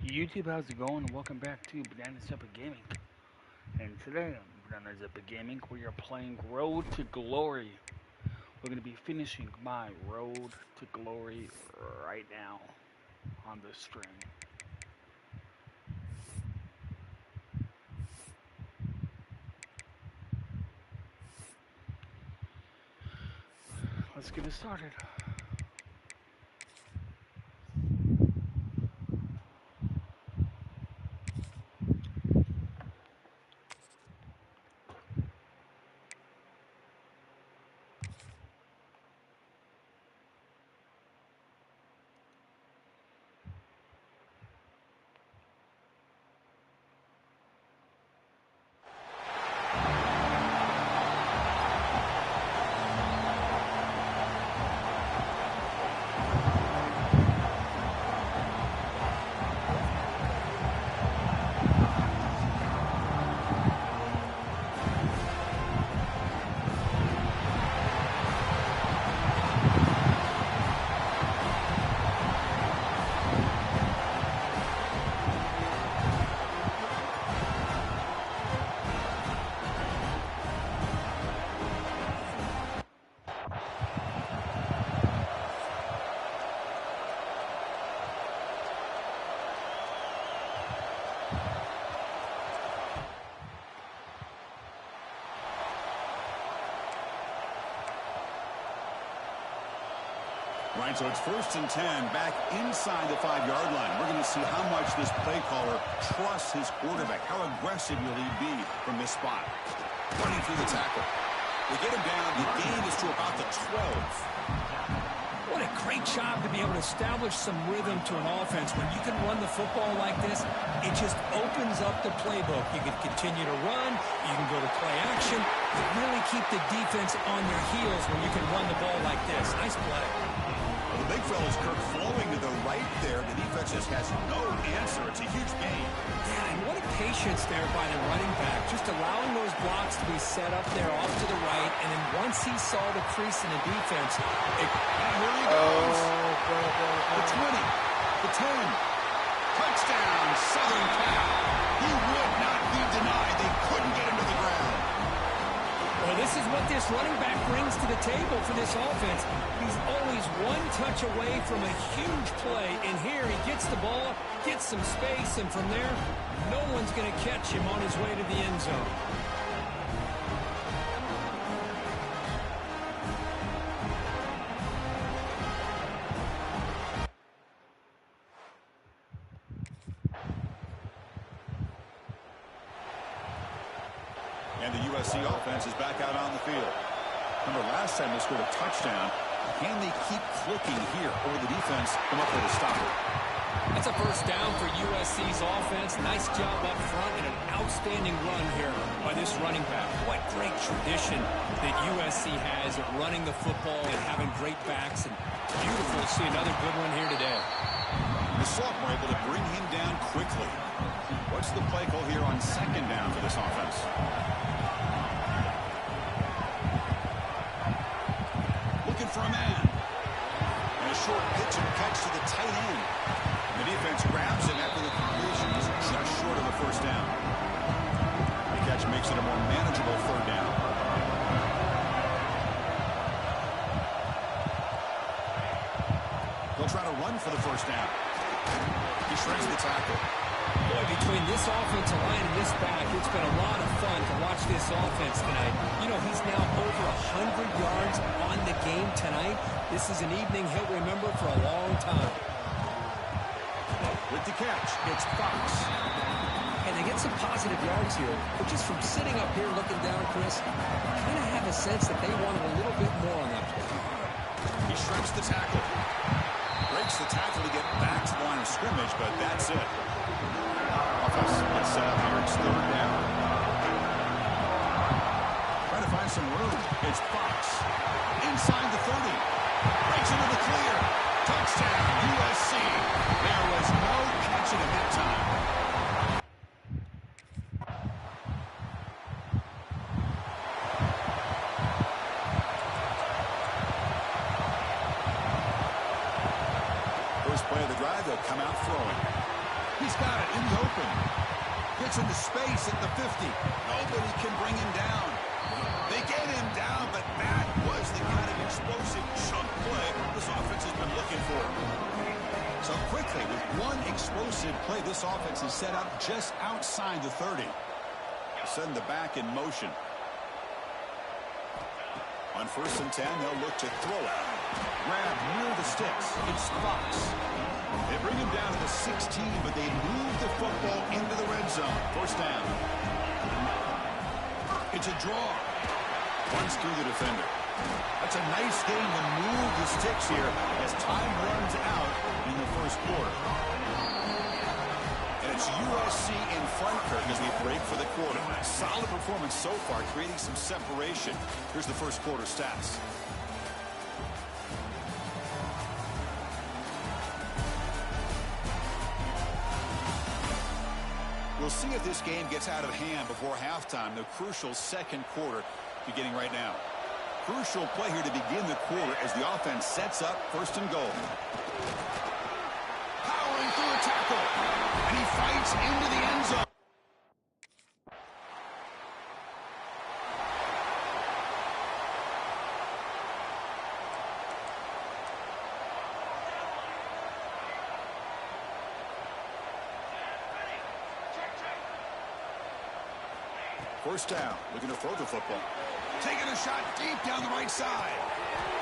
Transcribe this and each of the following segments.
YouTube, how's it going? Welcome back to Bananas Epic Gaming. And today on Bananas Epic Gaming, we are playing Road to Glory. We're going to be finishing my Road to Glory right now on the stream. Let's get it started. Right, so it's 1st and 10, back inside the 5-yard line. We're going to see how much this play caller trusts his quarterback. How aggressive will he be from this spot? Running through the tackle. They get him down. The gain is to about the 12. What a great job to be able to establish some rhythm to an offense. When you can run the football like this, it just opens up the playbook. You can continue to run. You can go to play action. You really keep the defense on their heels when you can run the ball like this. Nice play. Well, the big fella's Kirk flowing to the right there. The defense just has no answer. It's a huge gain. Yeah, and what a patience there by the running back. Just allowing those blocks to be set up there off to the right. And then once he saw the crease in the defense, here he goes. The 20, the 10. Touchdown, Southern Cal. He would not be denied. They couldn't get him to the ground. Well, this is what this running back brings to the table for this offense. He's always one touch away from a huge play, and here he gets the ball, gets some space, and from there, no one's going to catch him on his way to the end zone. And the USC offense is back out on the field. Remember, last time they scored a touchdown. Can they keep clicking here, or the defense come up with a stopper? That's a first down for USC's offense. Nice job up front and an outstanding run here by this running back. What great tradition that USC has of running the football and having great backs. And beautiful to see another good one here today. The sophomore able to bring him down quickly. What's the play call here on 2nd down for this offense? Looking for a man. And a short pitch and catch to the tight end. The defense grabs him after the completion. He's just short of the 1st down. The catch makes it a more manageable 3rd down. They'll try to run for the 1st down. He shreds the tackle. Boy, between this offensive line and this back, it's been a lot of fun to watch this offense tonight. You know, he's now over 100 yards on the game tonight. This is an evening he'll remember for a long time. With the catch, it's Fox. And they get some positive yards here, but just from sitting up here looking down, Chris, I kind of have a sense that they wanted a little bit more on that play. He shreds the tackle. Breaks the tackle to get back to the line of scrimmage, but that's it. Offense gets set up here. It's 3rd down. Trying to find some room. It's Fox. Inside the 30. Breaks into the clear. Touchdown, USC. There was no catching at that time. First play of the drive, they'll come out throwing. He's got it in the open. Gets into space at the 50. Nobody can bring him down. They get him down, but that was the kind of explosive chunk play this offense has been looking for. So quickly, with one explosive play, this offense is set up just outside the 30. Send the back in motion. On 1st and 10, they'll look to throw it. Grab near the sticks. It's Fox. They bring him down to the 16, but they move the football into the red zone. 1st down. It's a draw. Runs through the defender. That's a nice game to move the sticks here as time runs out in the 1st quarter. And it's USC in front, Kirk, as we break for the quarter. Solid performance so far, creating some separation. Here's the 1st quarter stats. We'll see if this game gets out of hand before halftime. The crucial 2nd quarter beginning right now. Crucial play here to begin the quarter as the offense sets up 1st and goal. Powering through a tackle. And he fights into the end zone. First down, looking to throw the football. Taking a shot deep down the right side.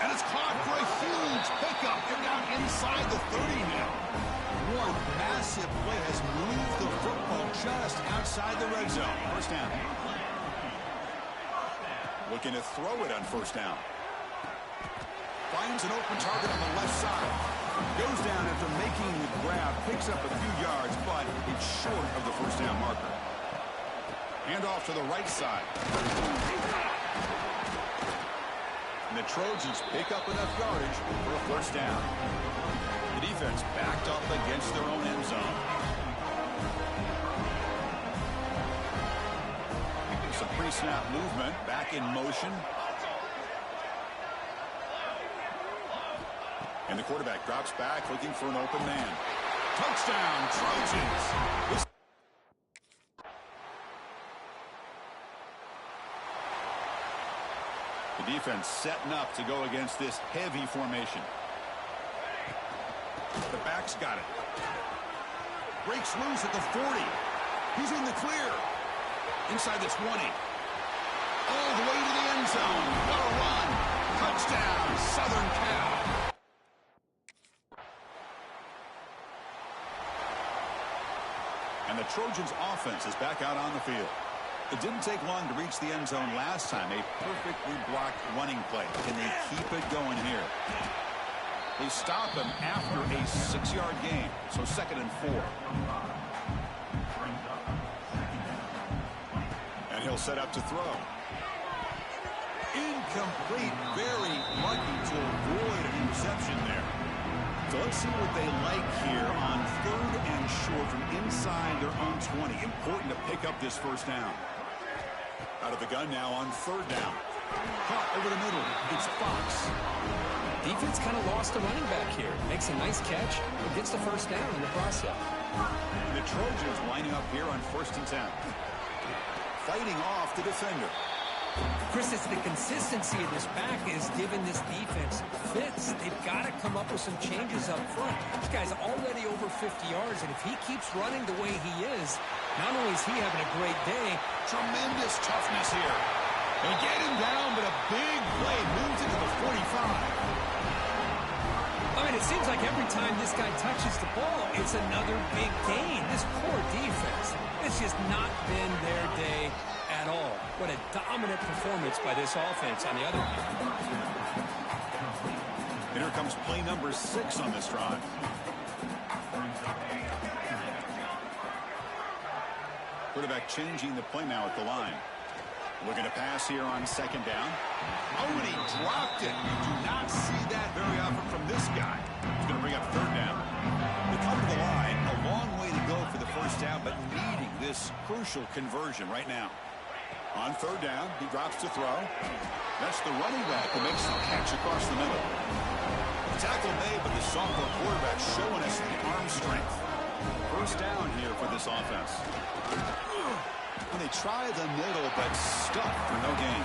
And it's caught for a huge pickup. They're down inside the 30 now. One massive play has moved the football just outside the red zone. 1st down. Looking to throw it on 1st down. Finds an open target on the left side. Goes down after making the grab. Picks up a few yards, but it's short of the 1st down marker. Hand off to the right side. And the Trojans pick up enough yardage for a 1st down. The defense backed up against their own end zone. Some pre-snap movement, back in motion. And the quarterback drops back, looking for an open man. Touchdown, Trojans! The defense setting up to go against this heavy formation. The back's got it. Breaks loose at the 40. He's in the clear. Inside the 20. All the way to the end zone. What a run. Touchdown, Southern Cal. And the Trojans offense is back out on the field. It didn't take long to reach the end zone last time. A perfectly blocked running play. Can they keep it going here? They stop him after a 6-yard gain. So 2nd and 4. And he'll set up to throw. Incomplete. Very lucky to avoid an interception there. So let's see what they like here on 3rd and short from inside their own 20. Important to pick up this 1st down. Out of the gun now on 3rd down. Caught over the middle. It's Fox. Defense kind of lost the running back here. Makes a nice catch, but gets the 1st down in the process. And the Trojans lining up here on 1st and 10. Fighting off the defender. Chris, it's the consistency of this back is giving this defense fits. They've got to come up with some changes up front. This guy's already over 50 yards, and if he keeps running the way he is, not only is he having a great day, tremendous toughness here. They get him down, but a big play moves it to the 45. I mean, it seems like every time this guy touches the ball, it's another big gain. This poor defense, it's just not been their day at all. What a dominant performance by this offense on the other hand. And here comes play number 6 on this drive. Quarterback changing the play now at the line. Looking to pass here on 2nd down. Oh, and he dropped it. You do not see that very often from this guy. He's going to bring up 3rd down. They come to the line, a long way to go for the 1st down, but needing this crucial conversion right now. On 3rd down, he drops to throw. That's the running back who makes the catch across the middle. The tackle made, but the sophomore quarterback showing us the arm strength. First down here for this offense. When they try the middle, but stuck for no gain.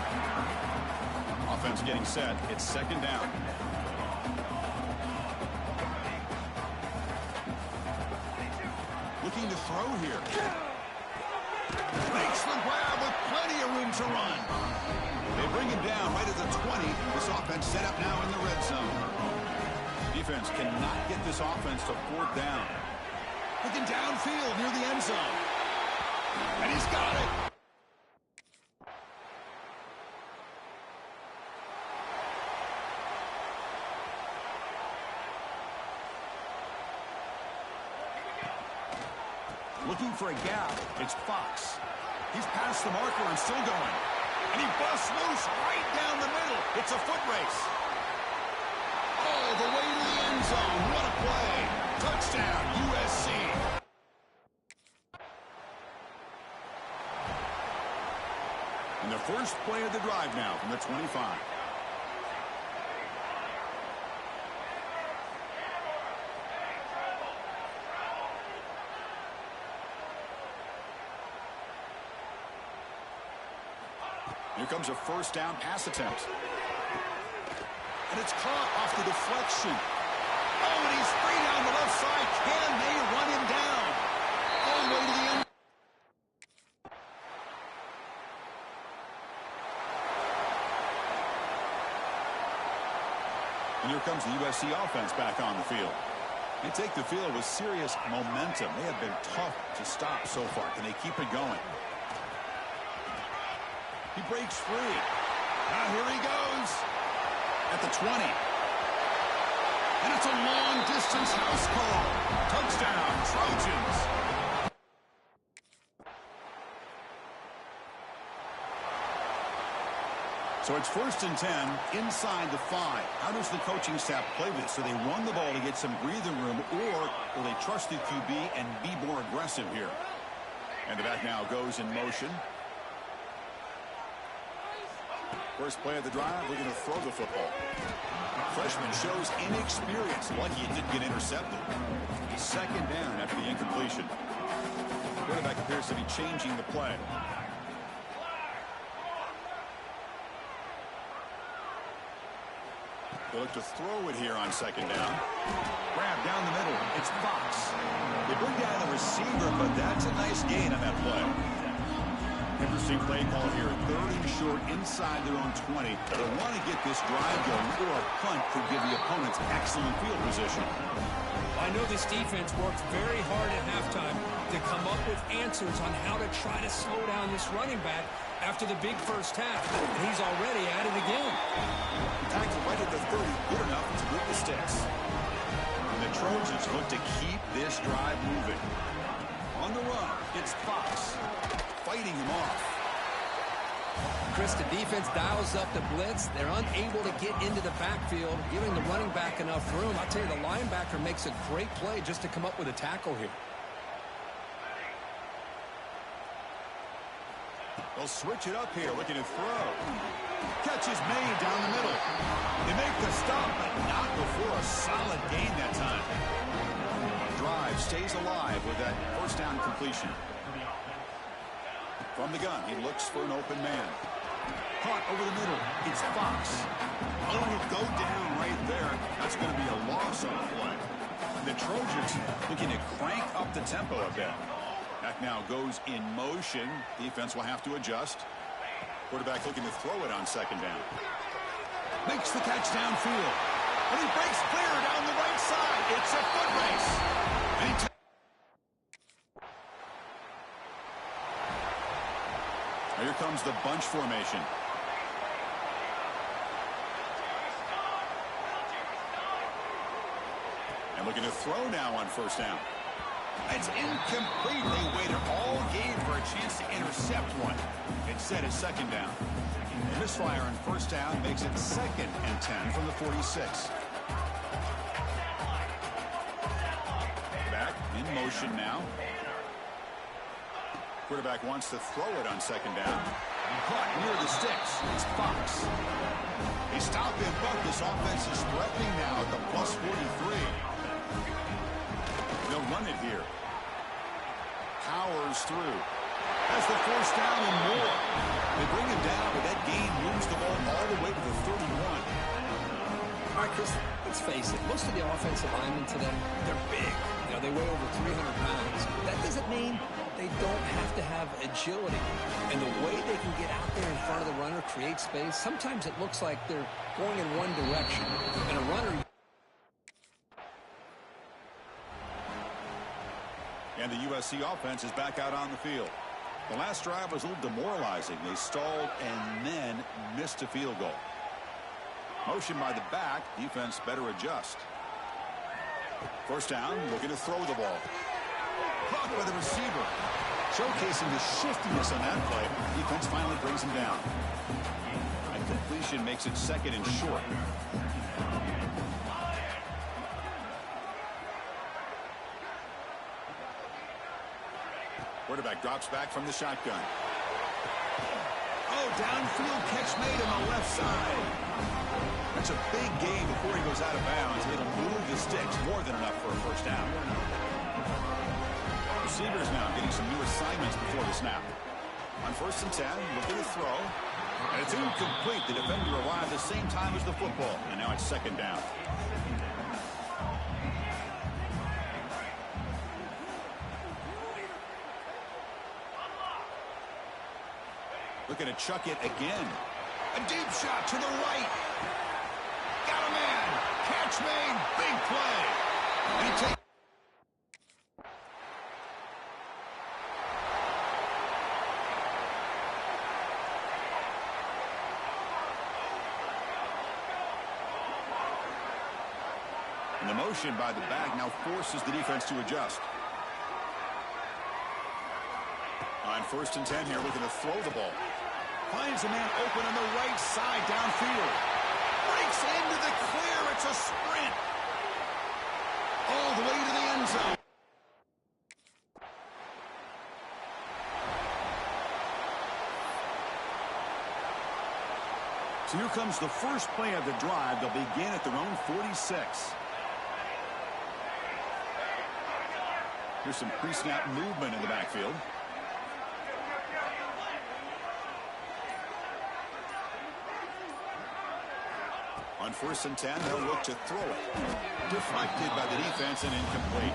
Offense getting set. It's second down. Looking to throw here. Makes the grab with plenty of room to run. They bring him down right at the 20. This offense set up now in the red zone. Defense cannot get this offense to fourth down. Looking downfield near the end zone. And he's got it. Looking for a gap. It's Fox. He's past the marker and still going. And he busts loose right down the middle. It's a foot race. All the way to the end zone. What a play. Touchdown, USC. And the first play of the drive now from the 25. Here comes a first down pass attempt. And it's caught off the deflection. Oh, and he's free down the left side. Can they run him down? All the way to the end. And here comes the USC offense back on the field. They take the field with serious momentum. They have been tough to stop so far. Can they keep it going? He breaks free. Now here he goes. At the 20. And it's a long-distance house call. Touchdown, Trojans. So it's 1st and 10 inside the 5. How does the coaching staff play this? So they run the ball to get some breathing room, or will they trust the QB and be more aggressive here? And the back now goes in motion. First play of the drive, we're going to throw the football. Freshman shows inexperience. Lucky it didn't get intercepted. Second down after the incompletion. Quarterback appears to be changing the play. They look to throw it here on second down. Grab down the middle. It's Fox. They bring down the receiver, but that's a nice gain on that play. Interesting play call here. 3rd and short inside their own 20. They want to get this drive going, or a punt could give the opponents excellent field position. I know this defense worked very hard at halftime to come up with answers on how to try to slow down this running back after the big first half. And he's already at it again. Tackled right at the 30. Good enough to move the sticks. And the Trojans look to keep this drive moving. On the run, it's Fox. Fighting him off. Chris, the defense dials up the blitz. They're unable to get into the backfield, giving the running back enough room. I'll tell you, the linebacker makes a great play just to come up with a tackle here. They'll switch it up here, looking to throw. Catch is made down the middle. They make the stop, but not before a solid gain that time. Drive stays alive with that first down completion. From the gun, he looks for an open man. Caught over the middle. It's Fox. Oh, he'll go down right there. That's going to be a loss on the play. The Trojans looking to crank up the tempo a bit. Back now goes in motion. Defense will have to adjust. Quarterback looking to throw it on second down. Makes the catch downfield. And he breaks clear down the right side. It's a foot race. And he here comes the bunch formation. And looking to throw now on first down. It's incomplete. They waited all game for a chance to intercept one. Instead, it's second down. A misfire on first down makes it 2nd and 10 from the 46. Back in motion now. Quarterback wants to throw it on second down. Caught near the sticks. It's Fox. They stop him, but this offense is threatening now at the +43. They'll run it here. the first down and more. They bring him down, but that gain moves the ball all the way to the 31. All right, Chris, let's face it. Most of the offensive linemen today, they're big. You know, they weigh over 300 pounds. That doesn't mean they don't have to have agility. And the way they can get out there in front of the runner, create space, sometimes it looks like they're going in one direction. And a runner... And the USC offense is back out on the field. The last drive was a little demoralizing. They stalled and then missed a field goal. Motion by the back. Defense better adjust. First down, looking to throw the ball. Caught by the receiver. Showcasing the shiftiness on that play. Defense finally brings him down. And completion makes it 2nd and short. Quarterback drops back from the shotgun. Oh, downfield catch made on the left side. That's a big gain before he goes out of bounds. It'll move the sticks, more than enough for a first down. Receivers now getting some new assignments before the snap. On 1st and 10, looking to throw. And it's incomplete. The defender arrived the same time as the football. And now it's 2nd down. Looking to chuck it again. A deep shot to the right. Got a man. Catch made. Big play. And he takes. And the motion by the back now forces the defense to adjust. On 1st and 10 here, looking to throw the ball. Finds a man open on the right side downfield. Breaks into the clear. It's a sprint. All the way to the end zone. So here comes the first play of the drive. They'll begin at their own 46. Here's some pre-snap movement in the backfield. On 1st and 10, they'll look to throw it. Deflected by the defense and incomplete.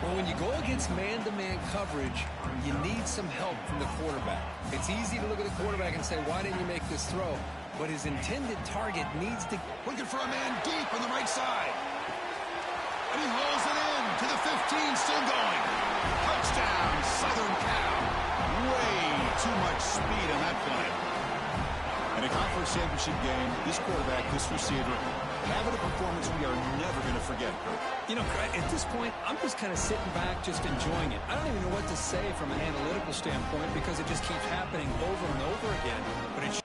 Well, when you go against man-to-man coverage, you need some help from the quarterback. It's easy to look at the quarterback and say, why didn't you make this throw? But his intended target needs to... Looking for a man deep on the right side. And he hauls it in to the 15, still going. Touchdown, Southern Cal. Way too much speed on that play. In a conference championship game, this quarterback, this receiver, having a performance we are never going to forget. You know, at this point, I'm just kind of sitting back, just enjoying it. I don't even know what to say from an analytical standpoint because it just keeps happening over and over again. But it's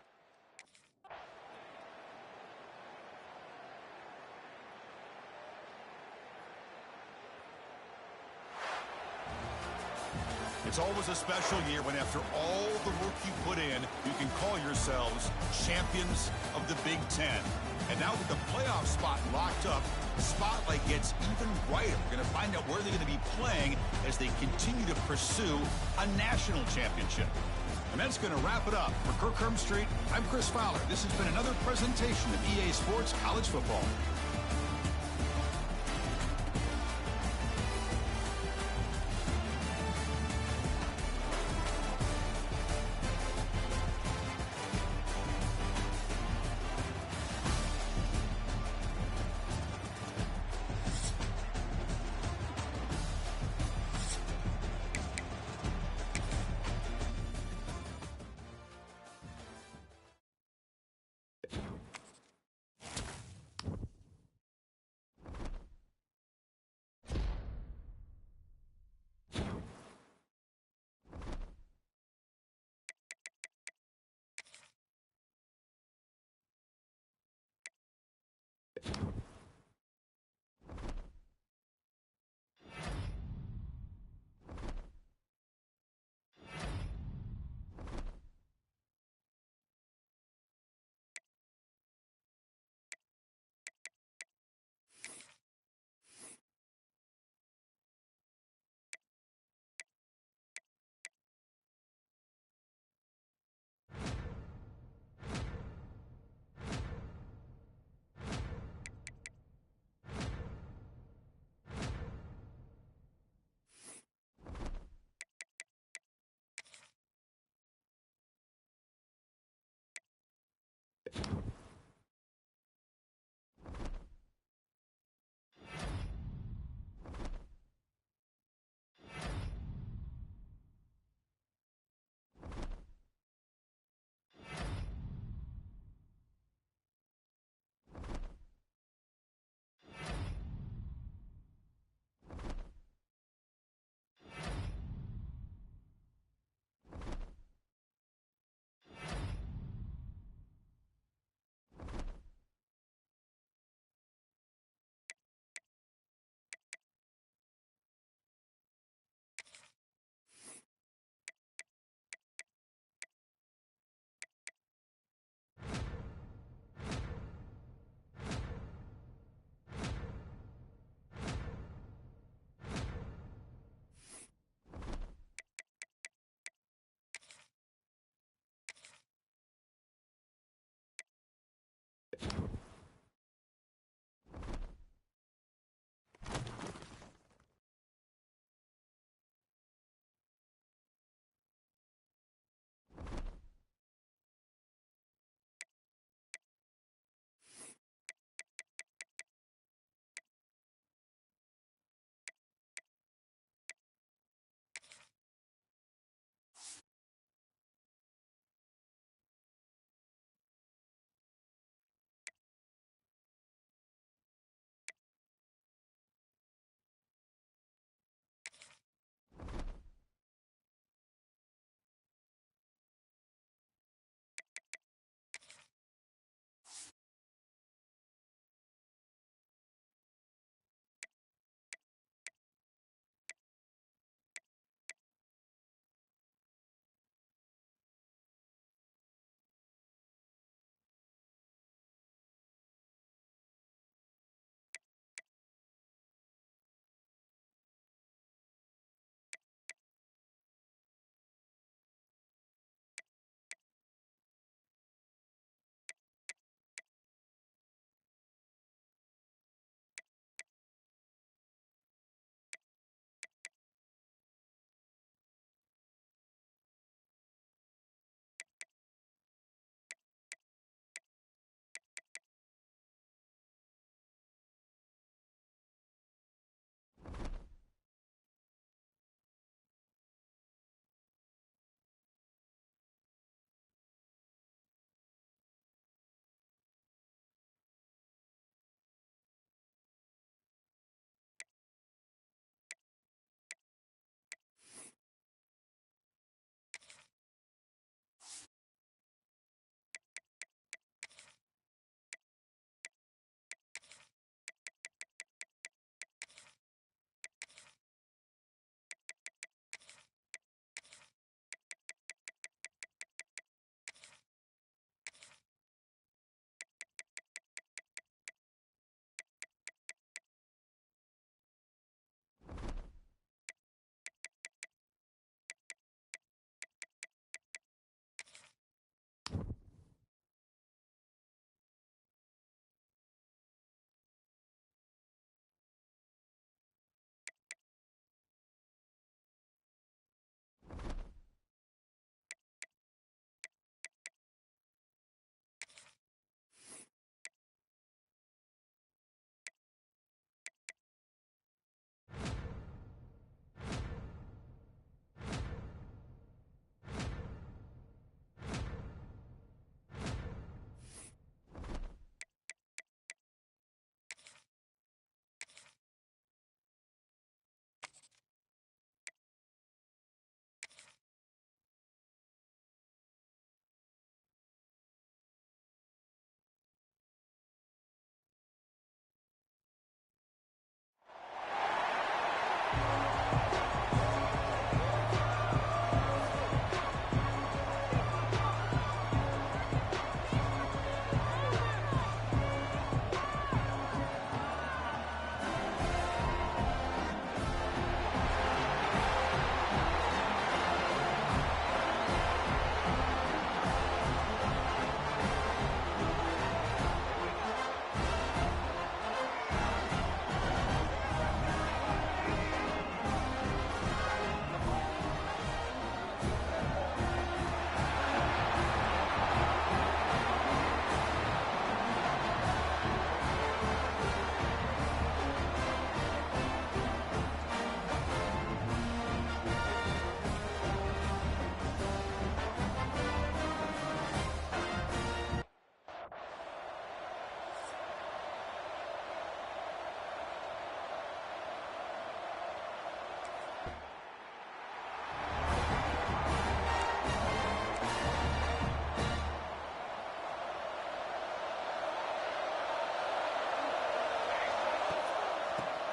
It's always a special year when after all the work you put in, you can call yourselves champions of the Big Ten. And now with the playoff spot locked up, the spotlight gets even brighter. We're going to find out where they're going to be playing as they continue to pursue a national championship. And that's going to wrap it up. For Kirk Herbstreit, I'm Chris Fowler. This has been another presentation of EA Sports College Football.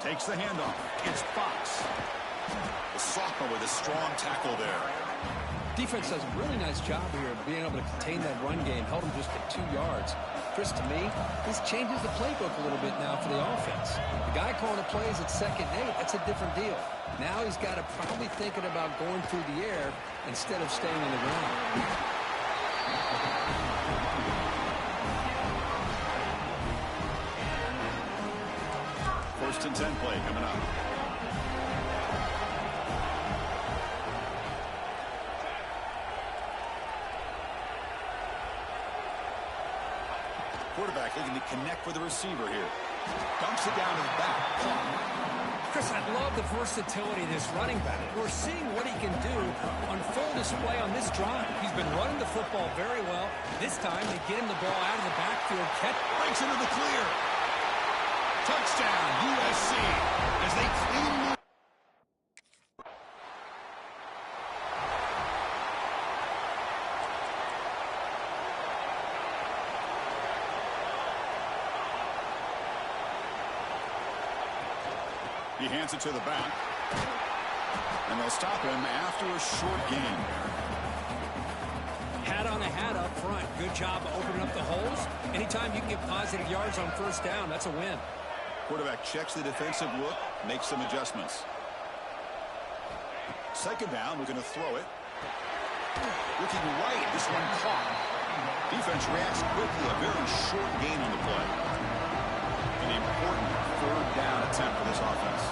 Takes the handoff. It's Fox. The sophomore with a strong tackle there. Defense does a really nice job here of being able to contain that run game. Held him just at 2 yards. Chris, to me, this changes the playbook a little bit now for the offense. The guy calling the plays at 2nd and 8, that's a different deal. Now he's got to probably thinking about going through the air instead of staying on the ground. and 10 play coming up. Quarterback looking to connect with the receiver here. Dumps it down to the back. Chris, I love the versatility of this running back. We're seeing what he can do on full display on this drive. He's been running the football very well. This time, they get him the ball out of the backfield. Breaks into the clear. Touchdown, USC, as they clean the... He hands it to the back. And they'll stop him after a short gain. Hat on a hat up front. Good job of opening up the holes. Anytime you can get positive yards on first down, that's a win. Quarterback checks the defensive look, makes some adjustments. Second down, we're going to throw it. Looking right, this one caught. Defense reacts quickly, a very short gain on the play. An important third down attempt for this offense.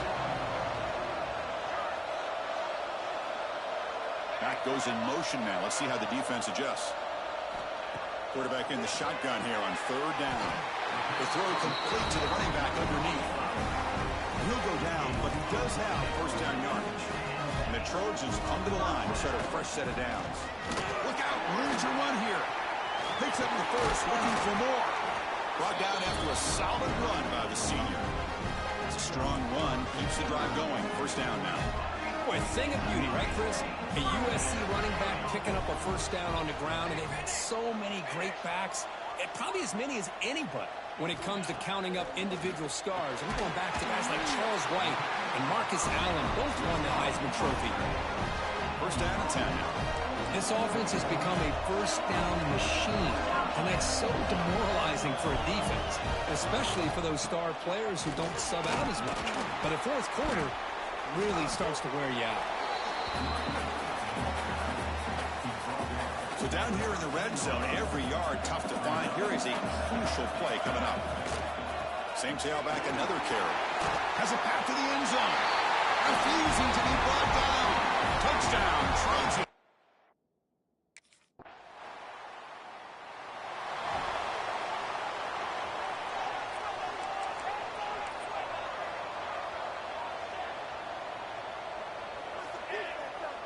Back goes in motion now. Let's see how the defense adjusts. Quarterback in the shotgun here on third down. The throw complete to the running back underneath. He'll go down, but he does have first down yardage. And the Trojans come to the line to start a fresh set of downs. Look out, room to run here. Picks up the first, looking for more. Brought down after a solid run by the senior. It's a strong run, keeps the drive going. First down now. Boy, thing of beauty, right, Chris? A USC running back picking up a first down on the ground, and they've had so many great backs, and probably as many as anybody when it comes to counting up individual stars. I'm going back to guys like Charles White and Marcus Allen, both won the Heisman Trophy. First down and 10 now. This offense has become a first down machine, and that's so demoralizing for a defense, especially for those star players who don't sub out as much. But the fourth quarter really starts to wear you out. So down here in the red zone, every yard tough to find. Here is a crucial play coming up. Same tailback, another carry. Has a path to the end zone. Refusing to be brought down. Touchdown, Trojan.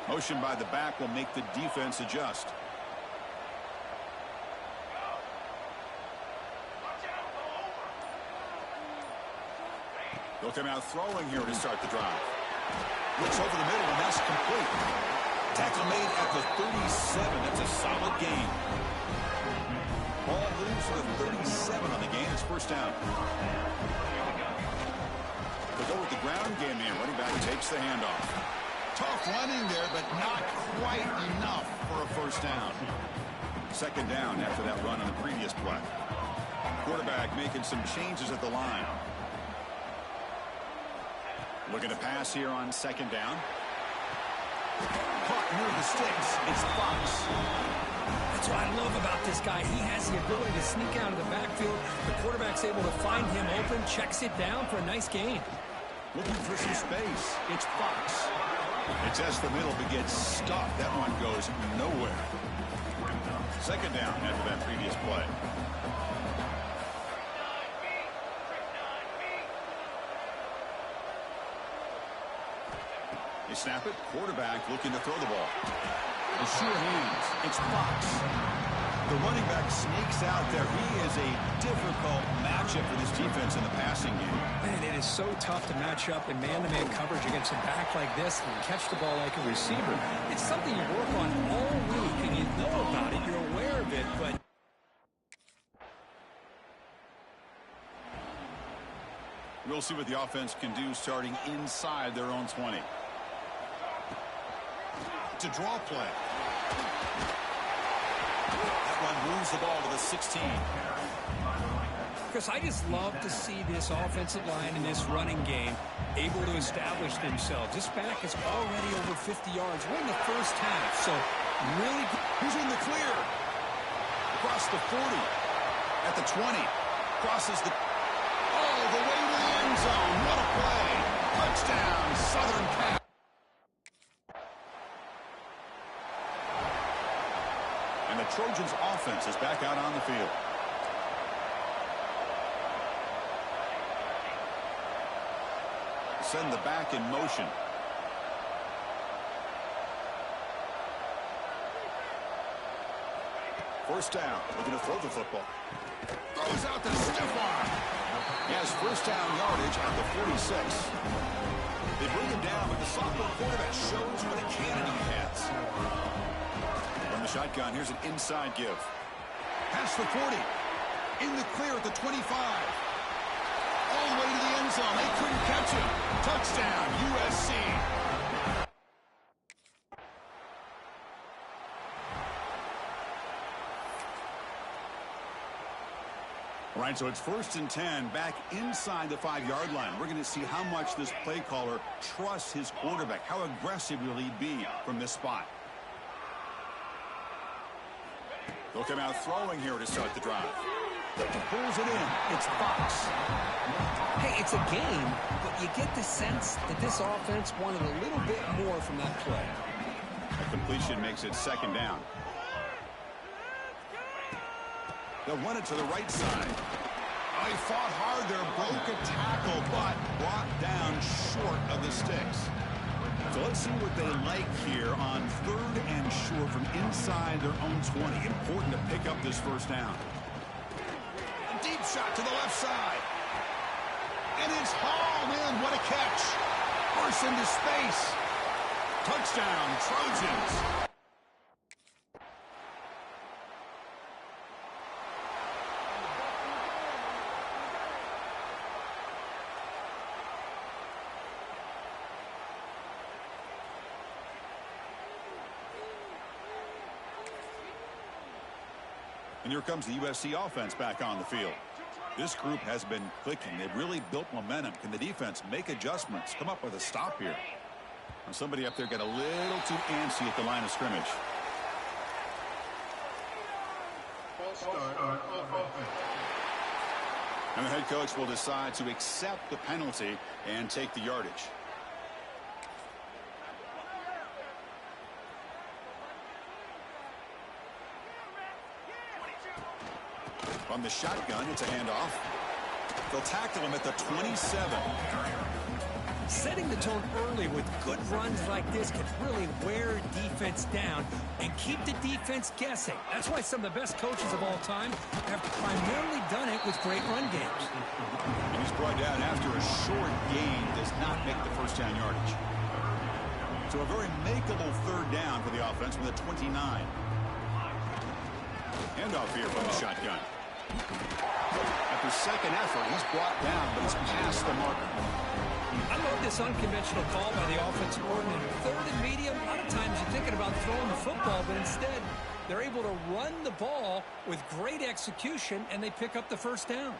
Motion by the back will make the defense adjust. They'll come out throwing here to start the drive. Looks over the middle, and that's complete. Tackle made at the 37. That's a solid gain. Ball moves to the 37 on the gain. It's first down. They'll go with the ground game here. Running back takes the handoff. Tough running there, but not quite enough for a first down. Second down after that run on the previous play. Quarterback making some changes at the line. Looking to pass here on second down. Caught near the sticks. It's Fox. That's what I love about this guy. He has the ability to sneak out of the backfield. The quarterback's able to find him open, checks it down for a nice gain. Looking for some space. It's Fox. It tests the middle but gets stuck. That one goes nowhere. Second down after that previous play. They snap it. Quarterback looking to throw the ball. The sure hands. It's Fox. The running back sneaks out there. He is a difficult matchup for this defense in the passing game. Man, it is so tough to match up in man-to-man coverage against a back like this and catch the ball like a receiver. It's something you work on all week, and you know about it. You're aware of it, but... We'll see what the offense can do starting inside their own 20. To draw play. That one moves the ball to the 16. Chris, I just love to see this offensive line in this running game able to establish themselves. This back is already over 50 yards. We're in the first half, so really good. Who's in the clear? Across the 40. At the 20. Crosses the... Oh, the way to the end end zone. What a play. Touchdown, Southern Cal. And the Trojans offense is back out on the field. Send the back in motion. First down. Looking to throw the football. Throws out the stiff arm. He has first down yardage at the 46. They bring him down, but the sophomore quarterback shows what a cannon he has. From the shotgun, here's an inside give. Past the 40. In the clear at the 25. All the way to the end zone. They couldn't catch him. Touchdown, USC. All right, so it's 1st and 10 back inside the 5-yard line. We're going to see how much this play caller trusts his quarterback. How aggressive will he be from this spot? They'll come out throwing here to start the drive. Pulls it in. It's Fox. Hey, it's a game, but you get the sense that this offense wanted a little bit more from that play. A completion makes it 2nd down. They'll run it to the right side. They fought hard there, broke a tackle, but brought down short of the sticks. So let's see what they like here on 3rd and short from inside their own 20. Important to pick up this first down. A deep shot to the left side. And it's hauled in. What a catch. Burst into space. Touchdown, Trojans. And here comes the USC offense back on the field. This group has been clicking. They've really built momentum. Can the defense make adjustments? Come up with a stop here. And somebody up there got a little too antsy at the line of scrimmage. And the head coach will decide to accept the penalty and take the yardage. From the shotgun, it's a handoff. They'll tackle him at the 27. Setting the tone early with good runs like this can really wear defense down and keep the defense guessing. That's why some of the best coaches of all time have primarily done it with great run games. And he's brought down after a short gain, does not make the first down yardage. So a very makeable 3rd down for the offense with a 29. Handoff here from the shotgun. After 2nd effort, he's brought down, but he's past the marker. I love this unconventional call by the offensive coordinator. 3rd and medium, a lot of times you're thinking about throwing the football, but instead they're able to run the ball with great execution, and they pick up the first down.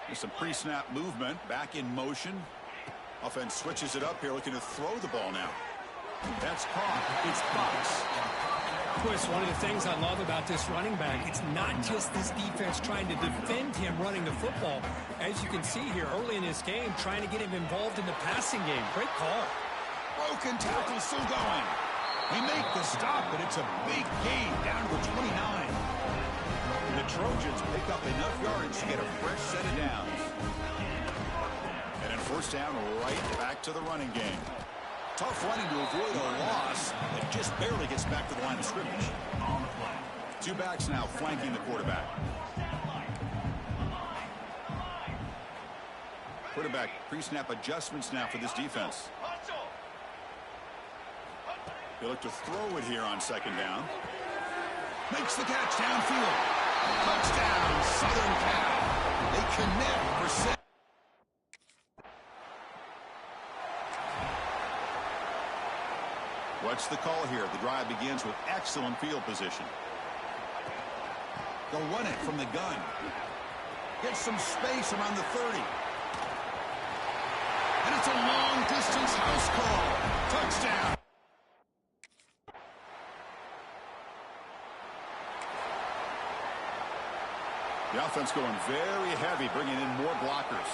There's some pre-snap movement, back in motion. Offense switches it up here, looking to throw the ball now. That's caught. It's Fox. Chris, one of the things I love about this running back, it's not just this defense trying to defend him running the football. As you can see here early in this game, trying to get him involved in the passing game. Great call. Broken tackle still going. They make the stop, but it's a big gain down to the 29. The Trojans pick up enough yards to get a fresh set of downs. And then first down, right back to the running game. Tough running to avoid a loss, but just barely gets back to the line of scrimmage. 2 backs now flanking the quarterback. Quarterback pre-snap adjustments now for this defense. They look to throw it here on 2nd down. Makes the catch downfield. Touchdown, Southern Cal. They connect for 6. What's the call here? The drive begins with excellent field position. They'll run it from the gun. Get some space around the 30. And it's a long-distance house call. Touchdown. The offense going very heavy, bringing in more blockers.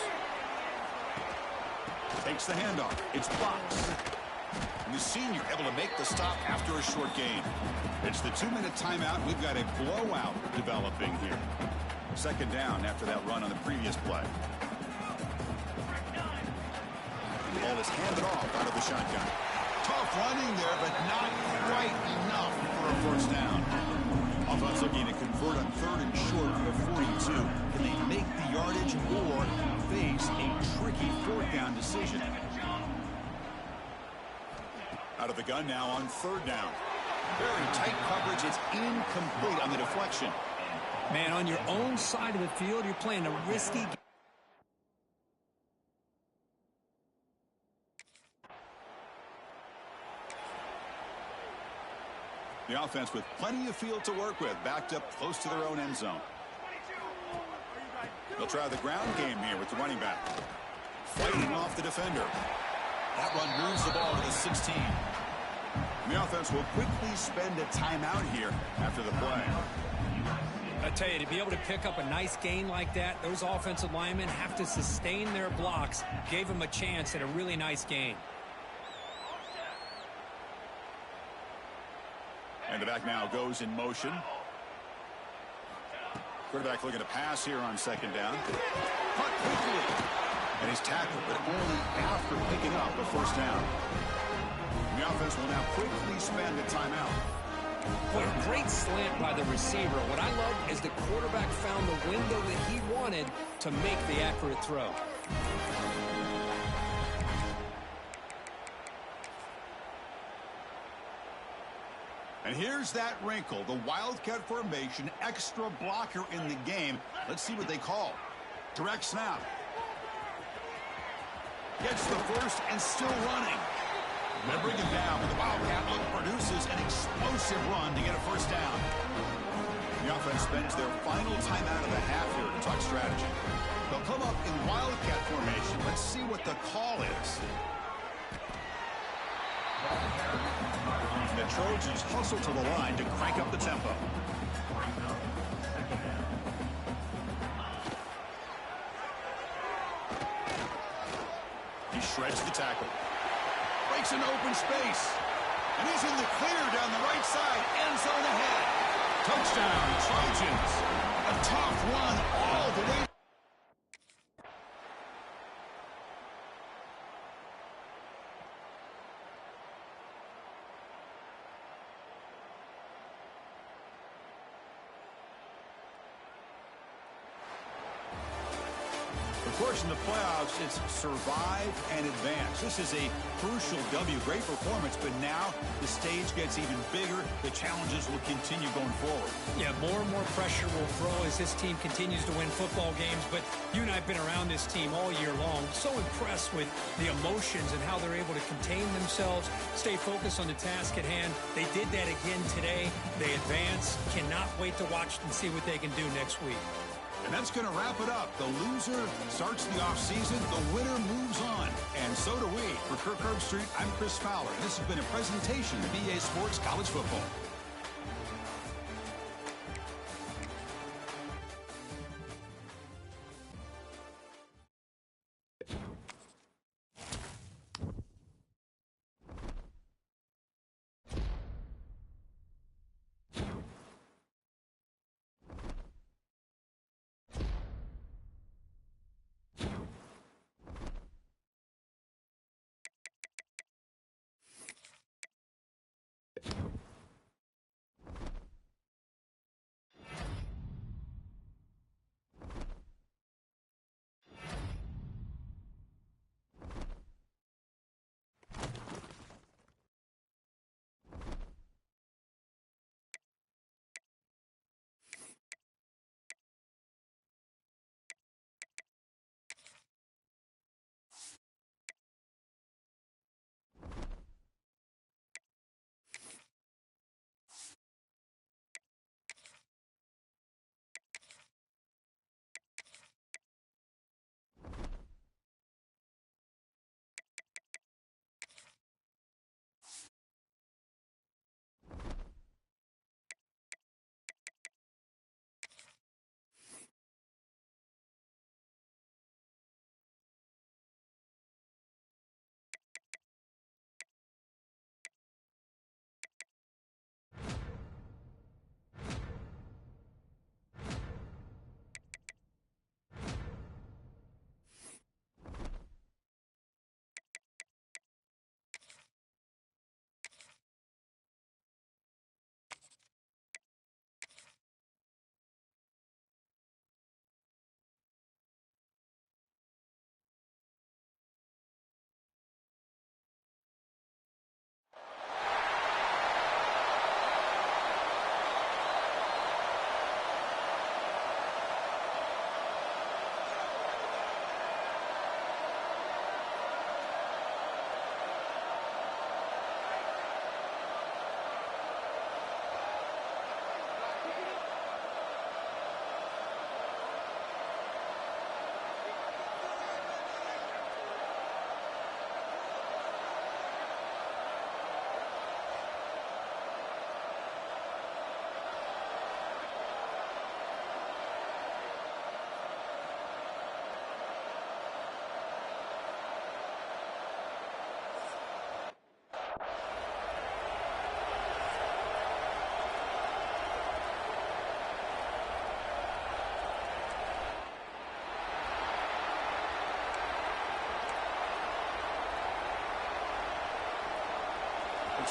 Takes the handoff. It's Fox. And the senior able to make the stop after a short gain. It's the 2-minute timeout. We've got a blowout developing here. Second down after that run on the previous play. The ball is handed off out of the shotgun. Tough running there, but not quite enough for a first down. Offense looking to convert on 3rd and short from the 42. Can they make the yardage or face a tricky 4th down decision? Out of the gun now on 3rd down. Very tight coverage. It's incomplete on the deflection. Man, on your own side of the field, you're playing a risky game. The offense with plenty of field to work with, backed up close to their own end zone. They'll try the ground game here with the running back. Fighting off the defender. That run moves the ball to the 16. And the offense will quickly spend a timeout here after the play. I tell you, to be able to pick up a nice gain like that, those offensive linemen have to sustain their blocks. Gave them a chance at a really nice gain. And the back now goes in motion. Quarterback looking to pass here on 2nd down. Caught quickly. And he's tackled, but only after picking up a first down. The offense will now quickly spend a timeout. Boy, a great slant by the receiver. What I love is the quarterback found the window that he wanted to make the accurate throw. And here's that wrinkle, the Wildcat formation, extra blocker in the game. Let's see what they call. Direct snap. Gets the first and still running. They bring him down, but the Wildcat look produces an explosive run to get a first down. The offense spends their final timeout of the half here to talk strategy. They'll come up in Wildcat formation. Let's see what the call is. The Trojans hustle to the line to crank up the tempo. He shreds the tackle. Breaks an open space. And he's in the clear down the right side. End zone ahead. Touchdown, Trojans. A tough run all the way. Of course, in the playoffs, it's survive and advance. This is a crucial W. Great performance, but now the stage gets even bigger. The challenges will continue going forward. Yeah, more and more pressure will grow as this team continues to win football games. But you and I have been around this team all year long. So impressed with the emotions and how they're able to contain themselves, stay focused on the task at hand. They did that again today. They advance. Cannot wait to watch and see what they can do next week. And that's going to wrap it up. The loser starts the offseason. The winner moves on. And so do we. For Kirk Herbstreit, I'm Chris Fowler. This has been a presentation of BA Sports College Football.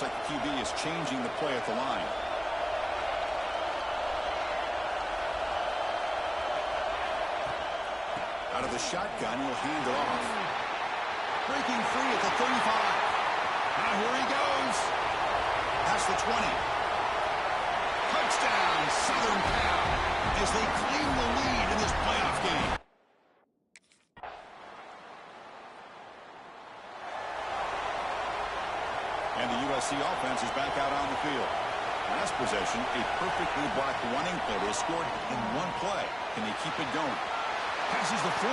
Looks like the QB is changing the play at the line. Out of the shotgun, he'll hand it off. Breaking free at the 35. Now here he goes. Past the 20. Touchdown, Southern Cal, as they claim the lead in this playoff game. And the USC offense is back out on the field. Last possession, a perfectly blocked running play. They scored in one play. Can they keep it going? Passes the 40.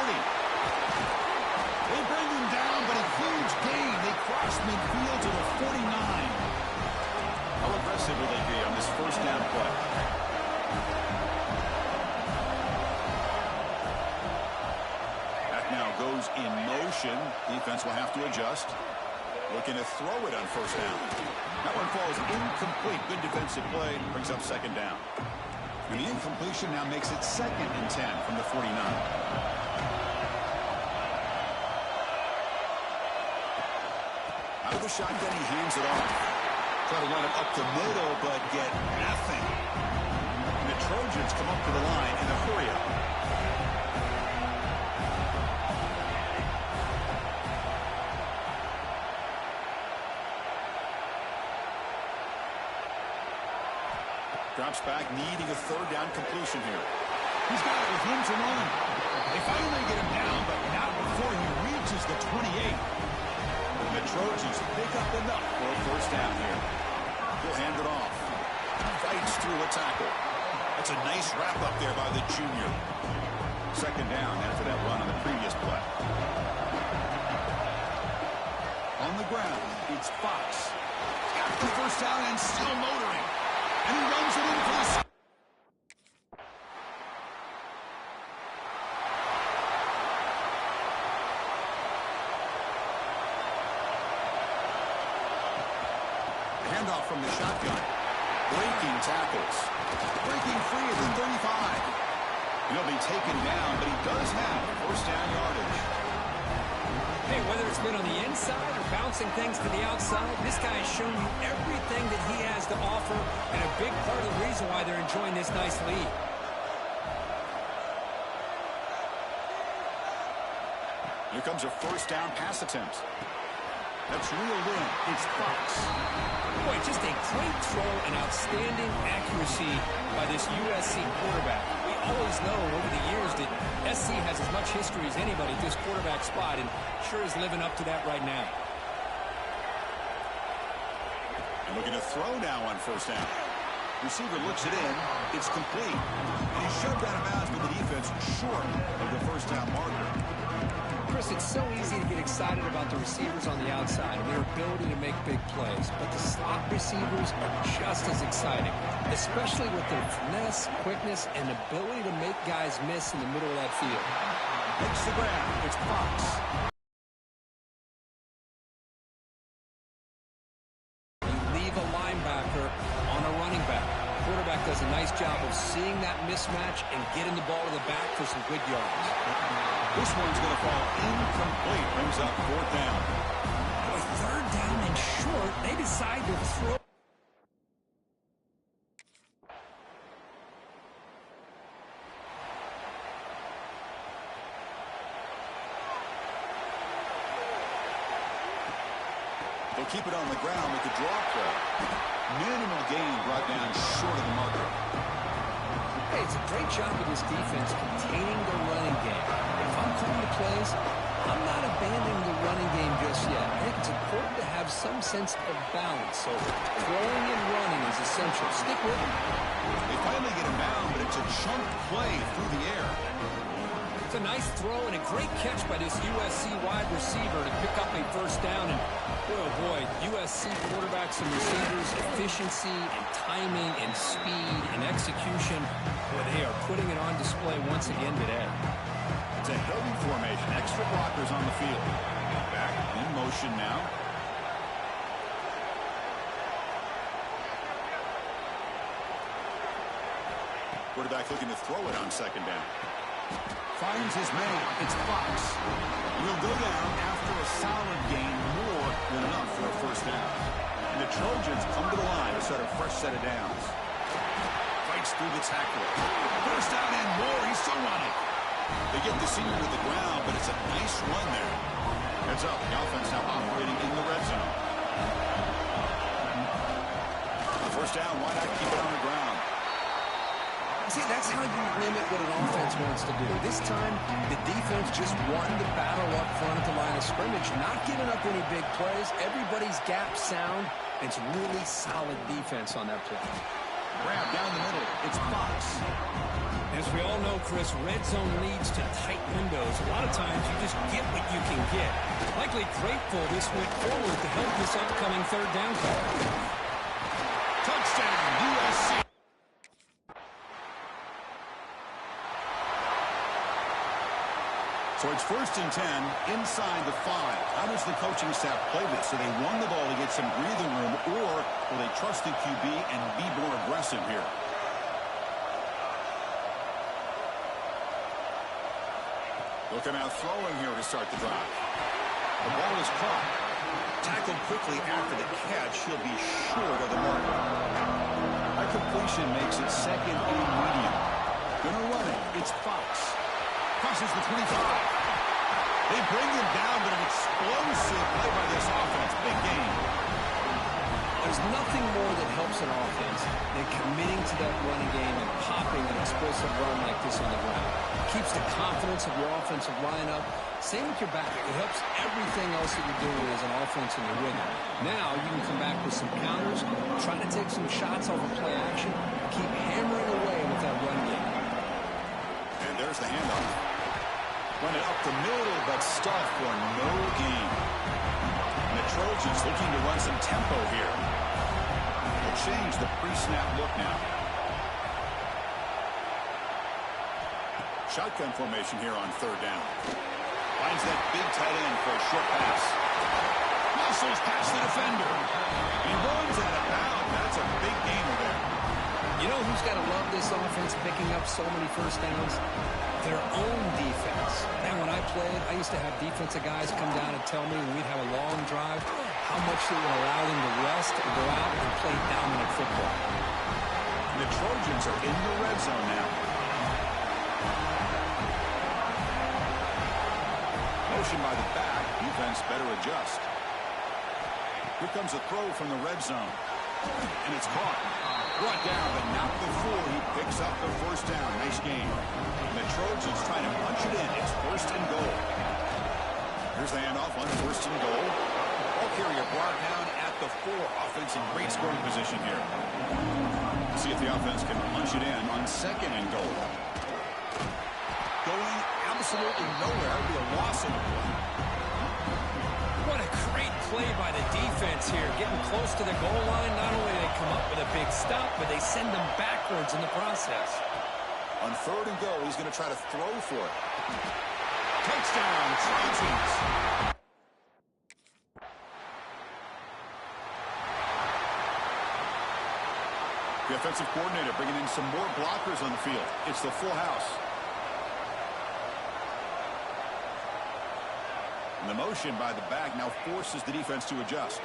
They bring him down, but a huge gain. They cross midfield to the 49. How aggressive will they be on this first down play? That now goes in motion. Defense will have to adjust. Looking to throw it on first down. That one falls incomplete. Good defensive play. Brings up second down. And the incompletion now makes it 2nd and 10 from the 49. Out of the shotgun, he hands it off. Try to run it up the middle, but get nothing. And the Trojans come up to the line in a hurry-up. Drops back, needing a third down completion here. He's got it with room to run. They finally get him down, but not before he reaches the 28. The Trojans pick up enough for a first down here. He'll hand it off. Fights through a tackle. That's a nice wrap up there by the junior. Second down after that run on the previous play. On the ground, it's Fox. He's got the first down and still motoring. And he runs it in for the... Handoff from the shotgun. Breaking tackles. Breaking free at the 35. He'll be taken down, but he does have first down yardage. Hey, whether it's been on the inside or bouncing things to the outside, this guy has shown you everything that he has to offer, and a big part of the reason why they're enjoying this nice lead. Here comes a first down pass attempt. That's reeled in. It's Fox. Boy, just a great throw and outstanding accuracy by this USC quarterback. We always know over the years that SC has as much history as anybody at this quarterback spot, and sure is living up to that right now. And looking to throw now on first down. Receiver looks it in. It's complete. And he's shoved out of bounds with the defense short of the first down marker. Chris, it's so easy to get excited about the receivers on the outside and their ability to make big plays, but the slot receivers are just as exciting, especially with their finesse, quickness, and ability to make guys miss in the middle of that field. Makes the grab. It's Fox. You leave a linebacker on a running back. Quarterback does a nice job of seeing that mismatch and getting the ball to the back for some good yards. This one's going to fall incomplete. Brings up fourth down. With third down and short, they decide to throw. They'll keep it on the ground with the draw play. Minimal gain brought down short of the marker. Hey, it's a great job of this defense containing the running game. If I'm calling the plays, I'm not abandoning the running game just yet. I think it's important to have some sense of balance. So throwing and running is essential. Stick with them. They finally get him down, but it's a chunk play through the air. It's a nice throw and a great catch by this USC wide receiver to pick up a first down. And oh boy, USC quarterbacks and receivers, efficiency and timing and speed and execution, boy, they are putting it on display once again today. It's a heavy formation. Extra blockers on the field. Back in motion now. Quarterback looking to throw it on second down. Finds his man. It's Fox. He'll go down after a solid gain, more than enough for a first down. And the Trojans come to the line to start a fresh set of downs. Fights through the tackle. First down and more. He's still running. They get the senior to the ground, but it's a nice run there. Heads up. The offense now operating in the red zone. First down. Why not keep it on the ground? See, that's how you limit what an offense wants to do. This time, the defense just won the battle up front at the line of scrimmage, not giving up any big plays. Everybody's gap sound. It's really solid defense on that play. Grab down the middle. It's Fox. As we all know, Chris, red zone leads to tight windows. A lot of times you just get what you can get. Likely grateful this went forward to help this upcoming third down call. Touchdown, USC. So it's 1st and 10 inside the 5. How does the coaching staff play this? Do they run the ball to get some breathing room, or will they trust the QB and be more aggressive here? Looking out throwing here to start the drive. The ball is caught. Tackled quickly after the catch. He'll be short of the mark. That completion makes it 2nd and medium. Gonna run it. It's Fox. Crosses the 25. They bring him down, but an explosive play by this offense. Big game. There's nothing more that helps an offense than committing to that running game and popping an explosive run like this on the ground. It keeps the confidence of your offensive lineup. Same with your back. It helps everything else that you're doing as an offense in your rhythm. Now you can come back with some counters, try to take some shots off of play action, keep hammering away with that run game. And there's the handoff. Run it up the middle, but stuffed for no gain. And the Trojans looking to run some tempo here. They'll change the pre-snap look now. Shotgun formation here on 3rd down. Finds that big tight end for a short pass. Muscles past the defender. He runs out of bounds. That's a big gainer there. You know who's got to love this offense picking up so many first downs? Their own defense. And when I played, I used to have defensive guys come down and tell me when we'd have a long drive how much it would allow them to rest and go out and play dominant football. And the Trojans are in the red zone now. Motion by the back. Defense better adjust. Here comes a throw from the red zone. And it's caught. Brought down, but not before he picks up the first down. Nice game. And the Trojans trying to punch it in. It's 1st and goal. Here's the handoff on 1st and goal. Ball carrier brought down at the 4. Offense in great scoring position here. See if the offense can punch it in on 2nd and goal. Going absolutely nowhere. That would be a loss of the play. What a great play by the defense here. Getting close to the goal line, not only do they come up with a big stop, but they send them backwards in the process. On 3rd and goal, he's going to try to throw for it. Touchdown, Trojans. The offensive coordinator bringing in some more blockers on the field. It's the full house. And the motion by the back now forces the defense to adjust.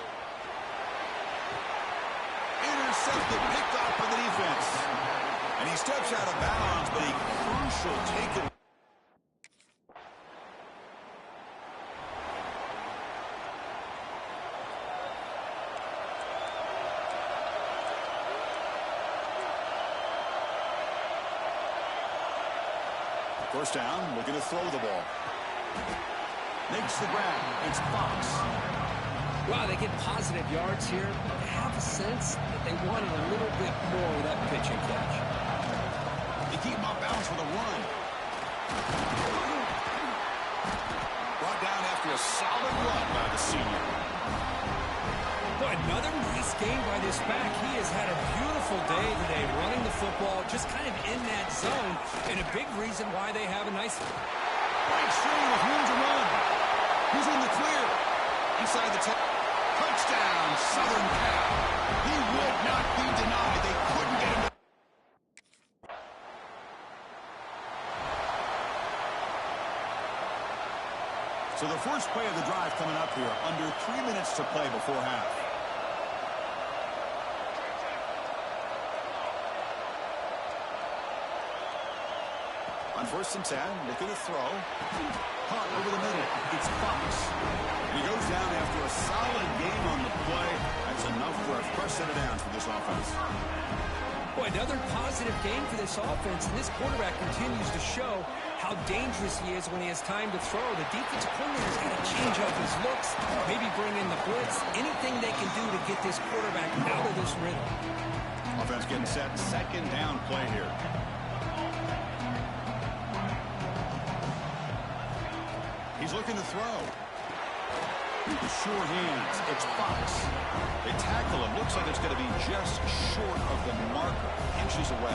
Intercepted, picked off by the defense. And he steps out of bounds, but a crucial takeaway. First down, looking to throw the ball. Makes the grab. It's Fox. Wow, they get positive yards here. I have a sense that they wanted a little bit more with that pitch and catch. They keep him off balance with a run. Brought down after a solid run by the senior. Boy, another nice game by this back. He has had a beautiful day today running the football, just kind of in that zone, and a big reason why they have a nice... Right string with room to run. Who's in the clear? Inside the touchdown, Southern Cal. He would not be denied. They couldn't get him. So the first play of the drive coming up here. Under 3 minutes to play before half. On 1st and 10, looking to throw. Caught over the middle. It's Fox. And he goes down after a solid game on the play. That's enough for a fresh set of downs for this offense. Boy, another positive game for this offense, and this quarterback continues to show how dangerous he is when he has time to throw. The defensive coordinator's got to change up his looks, maybe bring in the blitz, anything they can do to get this quarterback out of this rhythm. Offense getting set. 2nd down play here. He's looking to throw. Sure hands. It's Fox. They tackle him. Looks like it's going to be just short of the marker. Inches away.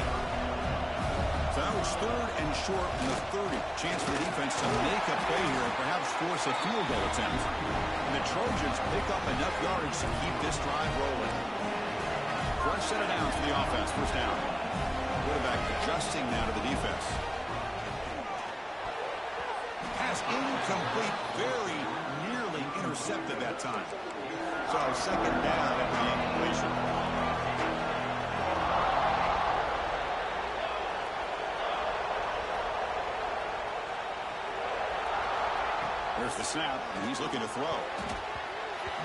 So now it's 3rd and short in the 30. Chance for the defense to make a play here and perhaps force a field goal attempt. And the Trojans pick up enough yards to keep this drive rolling. Fresh set of downs for the offense. 1st down. Quarterback adjusting now to the defense. Pass incomplete. Very nearly intercepted that time. So 2nd down after the incompletion. There's the snap, and he's looking to throw.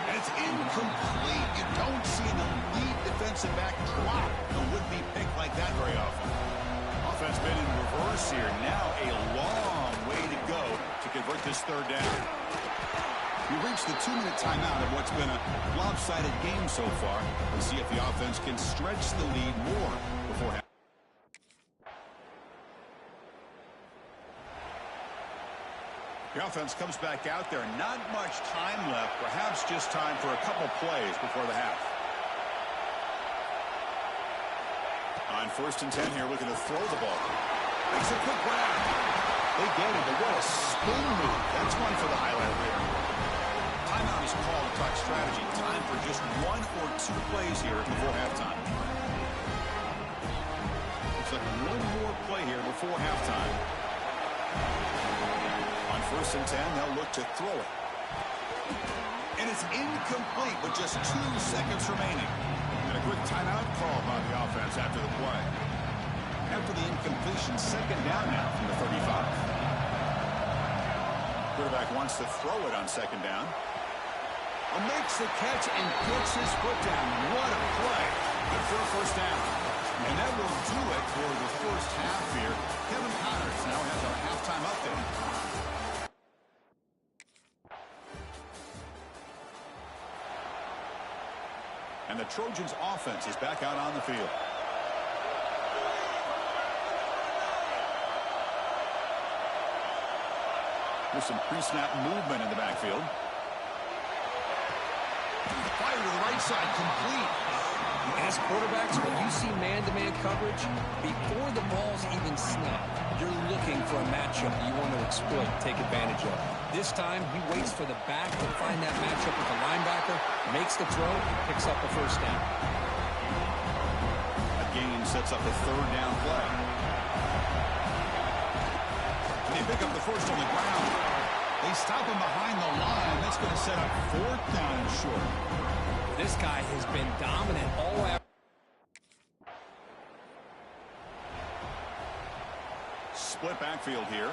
And it's incomplete. You don't see an elite defensive back drop a would-be pick like that very often. Offense been in reverse here. Now a long way to go to convert this 3rd down. We reached the 2-minute timeout of what's been a lopsided game so far. Let's see if the offense can stretch the lead more before half. The offense comes back out there. Not much time left. Perhaps just time for a couple plays before the half. On 1st and 10 here, looking to throw the ball. Makes a quick grab. They get it, but what a spin move. That's one for the highlight reel. Timeout is called to talk strategy. Time for just 1 or 2 plays here before halftime. Looks like 1 more play here before halftime. On 1st and 10, they'll look to throw it. And it's incomplete with just 2 seconds remaining. And a quick timeout called by the offense after the play. After the incompletion, 2nd down now from the 35. Quarterback wants to throw it on 2nd down. Makes the catch and gets his foot down. What a play. Good for a 1st down. And that will do it for the 1st half here. Kevin Connors now has our halftime update. And the Trojans offense is back out on the field. There's some pre-snap movement in the backfield. Fire to the right side, complete. As quarterbacks, when you see man-to-man coverage, before the ball's even snapped, you're looking for a matchup you want to exploit, take advantage of. This time, he waits for the back to find that matchup with the linebacker, makes the throw, picks up a 1st down. A gain sets up a 3rd down play. And they pick up the 1st on the ground. They stop him behind the line. That's going to set up 4th down and short. This guy has been dominant all after. Split backfield here.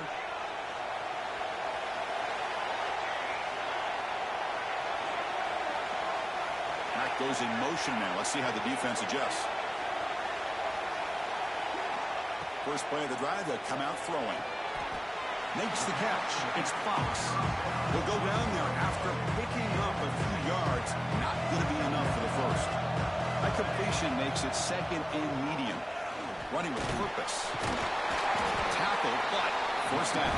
Mack goes in motion now. Let's see how the defense adjusts. First play of the drive, they'll come out throwing. Makes the catch. It's Fox. He'll go down there after picking up a few yards. Not going to be enough for the 1st. That completion makes it 2nd and medium. Running with purpose. Tackle, but 1st down.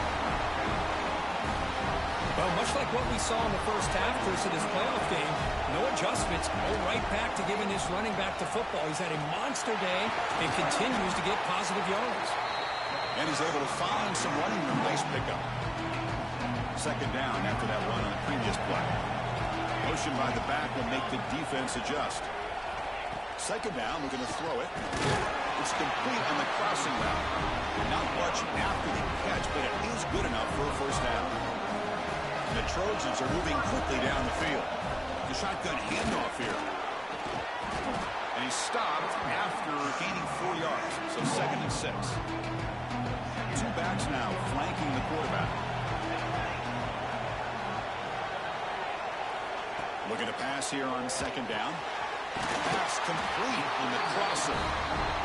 Well, much like what we saw in the 1st half, Chris, of this playoff game, no adjustments, go right back to giving this running back to football. He's had a monster day and continues to get positive yards. And he's able to find some running room. Nice pickup. 2nd down after that run on the previous play. Motion by the back will make the defense adjust. 2nd down, we're going to throw it. It's complete on the crossing route. Not much after the catch, but it is good enough for a 1st down. And the Trojans are moving quickly down the field. The shotgun handoff here. And he stopped after gaining 4 yards. So 2nd and 6. Two backs now flanking the quarterback. Looking to pass here on second down. Pass complete on the crosser.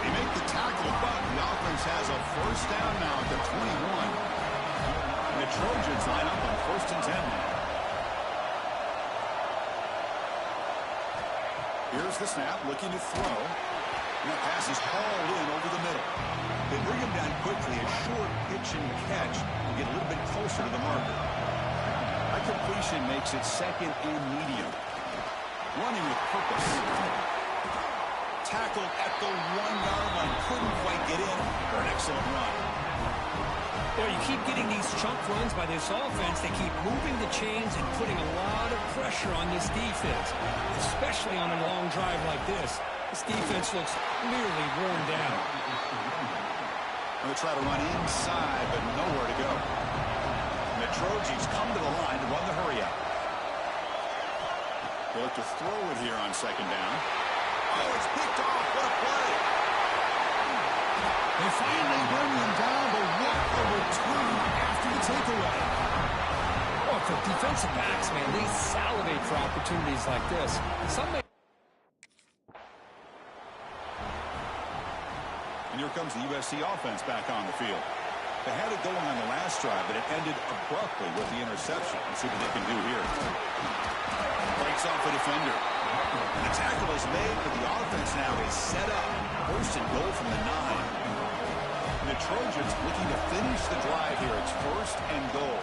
They make the tackle, but the offense has a first down now at the 21. The Trojans line up on 1st and 10 now. Here's the snap, looking to throw. And that pass is hauled in over the middle. They bring him down quickly, a short pitch and catch, and get a little bit closer to the marker. That completion makes it second and medium. Running with purpose. Tackled at the 1-yard line. Couldn't quite get in for an excellent run. Well, you keep getting these chunk runs by this offense. They keep moving the chains and putting a lot of pressure on this defense, especially on a long drive like this. This defense looks nearly worn down. They'll try to run inside, but nowhere to go. And the Trojans come to the line to run the hurry up. They look to throw it here on second down. Oh, it's picked off. What a play. They finally bring him down, but what a return after the takeaway. Oh, for defensive backs, man, they salivate for opportunities like this. And here comes the USC offense back on the field. They had it going on the last drive, but it ended abruptly with the interception. Let's see what they can do here. Breaks off a defender. The tackle is made, but the offense now is set up. 1st and goal from the 9. And the Trojans looking to finish the drive here. It's 1st and goal.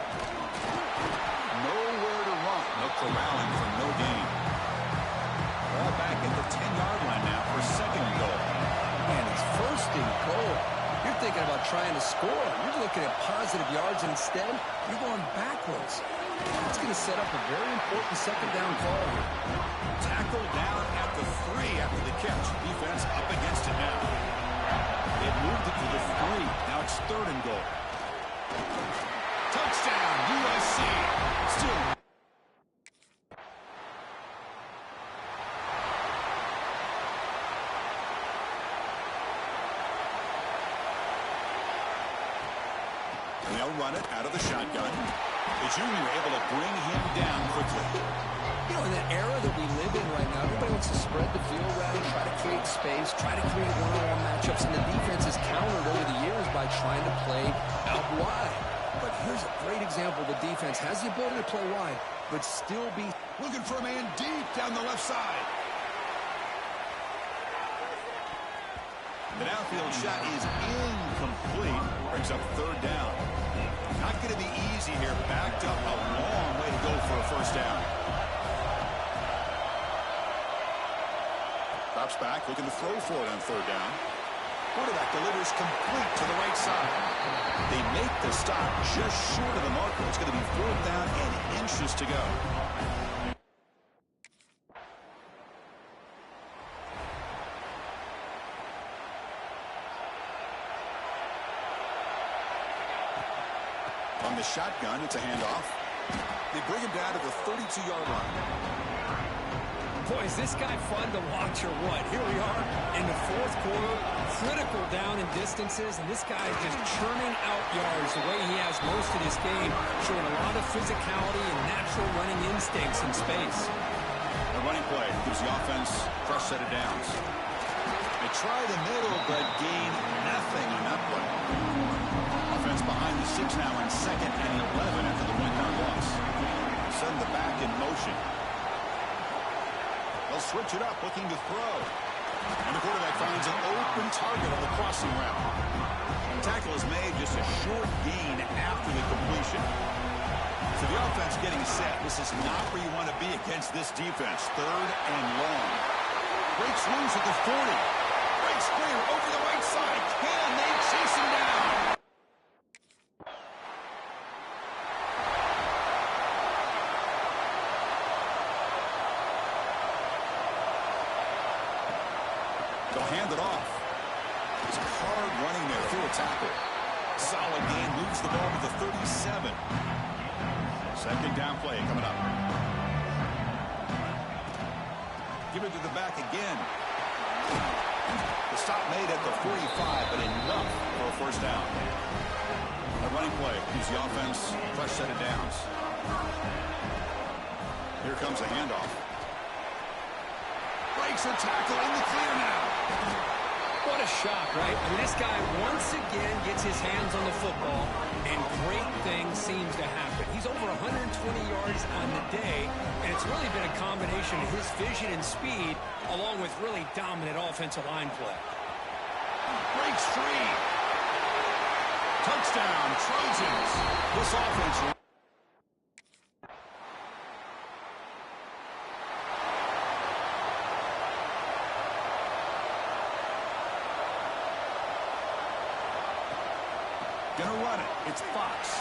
Nowhere to run. No corralling for no gain. Ball back at the 10-yard line now for 2nd and goal. And it's 1st and goal. You're thinking about trying to score. You're looking at positive yards, and instead, you're going backwards. It's going to set up a very important 2nd down call here. Tackle down at the 3 after the catch. Defense up against it now. They've moved it to the 3. Now it's 3rd and goal. Touchdown, USC. Still. They'll run it out of the shotgun. The junior able to bring him down quickly. You know, in that era that we live in right now, everybody wants to spread the field around, try to create space, try to create one-on-one matchups, and the defense is countered over the years by trying to play out wide. But here's a great example. The defense has the ability to play wide, but still be Looking for a man deep down the left side. The downfield shot is incomplete. Brings up 3rd down. Not going to be easy here. Backed up a long way to go for a 1st down. Drops back, looking to throw for it on 3rd down. Quarterback delivers complete to the right side. They make the stop just short of the marker. It's going to be 4th down and inches to go. On the shotgun, it's a handoff. They bring him down to the 32-yard line. Boy, is this guy fun to watch or what? Here we are in the 4th quarter, critical down in distances, and this guy is just churning out yards the way he has most of this game, showing a lot of physicality and natural running instincts in space. The running play gives the offense a fresh set of downs. They try the middle, but gain nothing on that play. Offense behind the 6 now in 2nd and 11 after the 1-yard loss. Send the back in motion. They'll switch it up, looking to throw. And the quarterback finds an open target on the crossing route. Tackle is made, just a short gain after the completion. So the offense getting set. This is not where you want to be against this defense. 3rd and long. Breaks loose at the 40. Breaks clear over the right side. Can they chase him down? They'll hand it off. It's hard running there through a tackle. Solid gain, moves the ball to the 37. 2nd down play coming up. Give it to the back again. The stop made at the 45, but enough for a first down. A running play gives the offense a fresh set of downs. Here comes a handoff. Breaks a tackle in the clear now. What a shock, right? I mean, this guy once again gets his hands on the football, and great things seems to happen. He's over 120 yards on the day, and it's really been a combination of his vision and speed, along with really dominant offensive line play. Breaks free. Touchdown, Trojans. This offense... Gonna run it. It's Fox.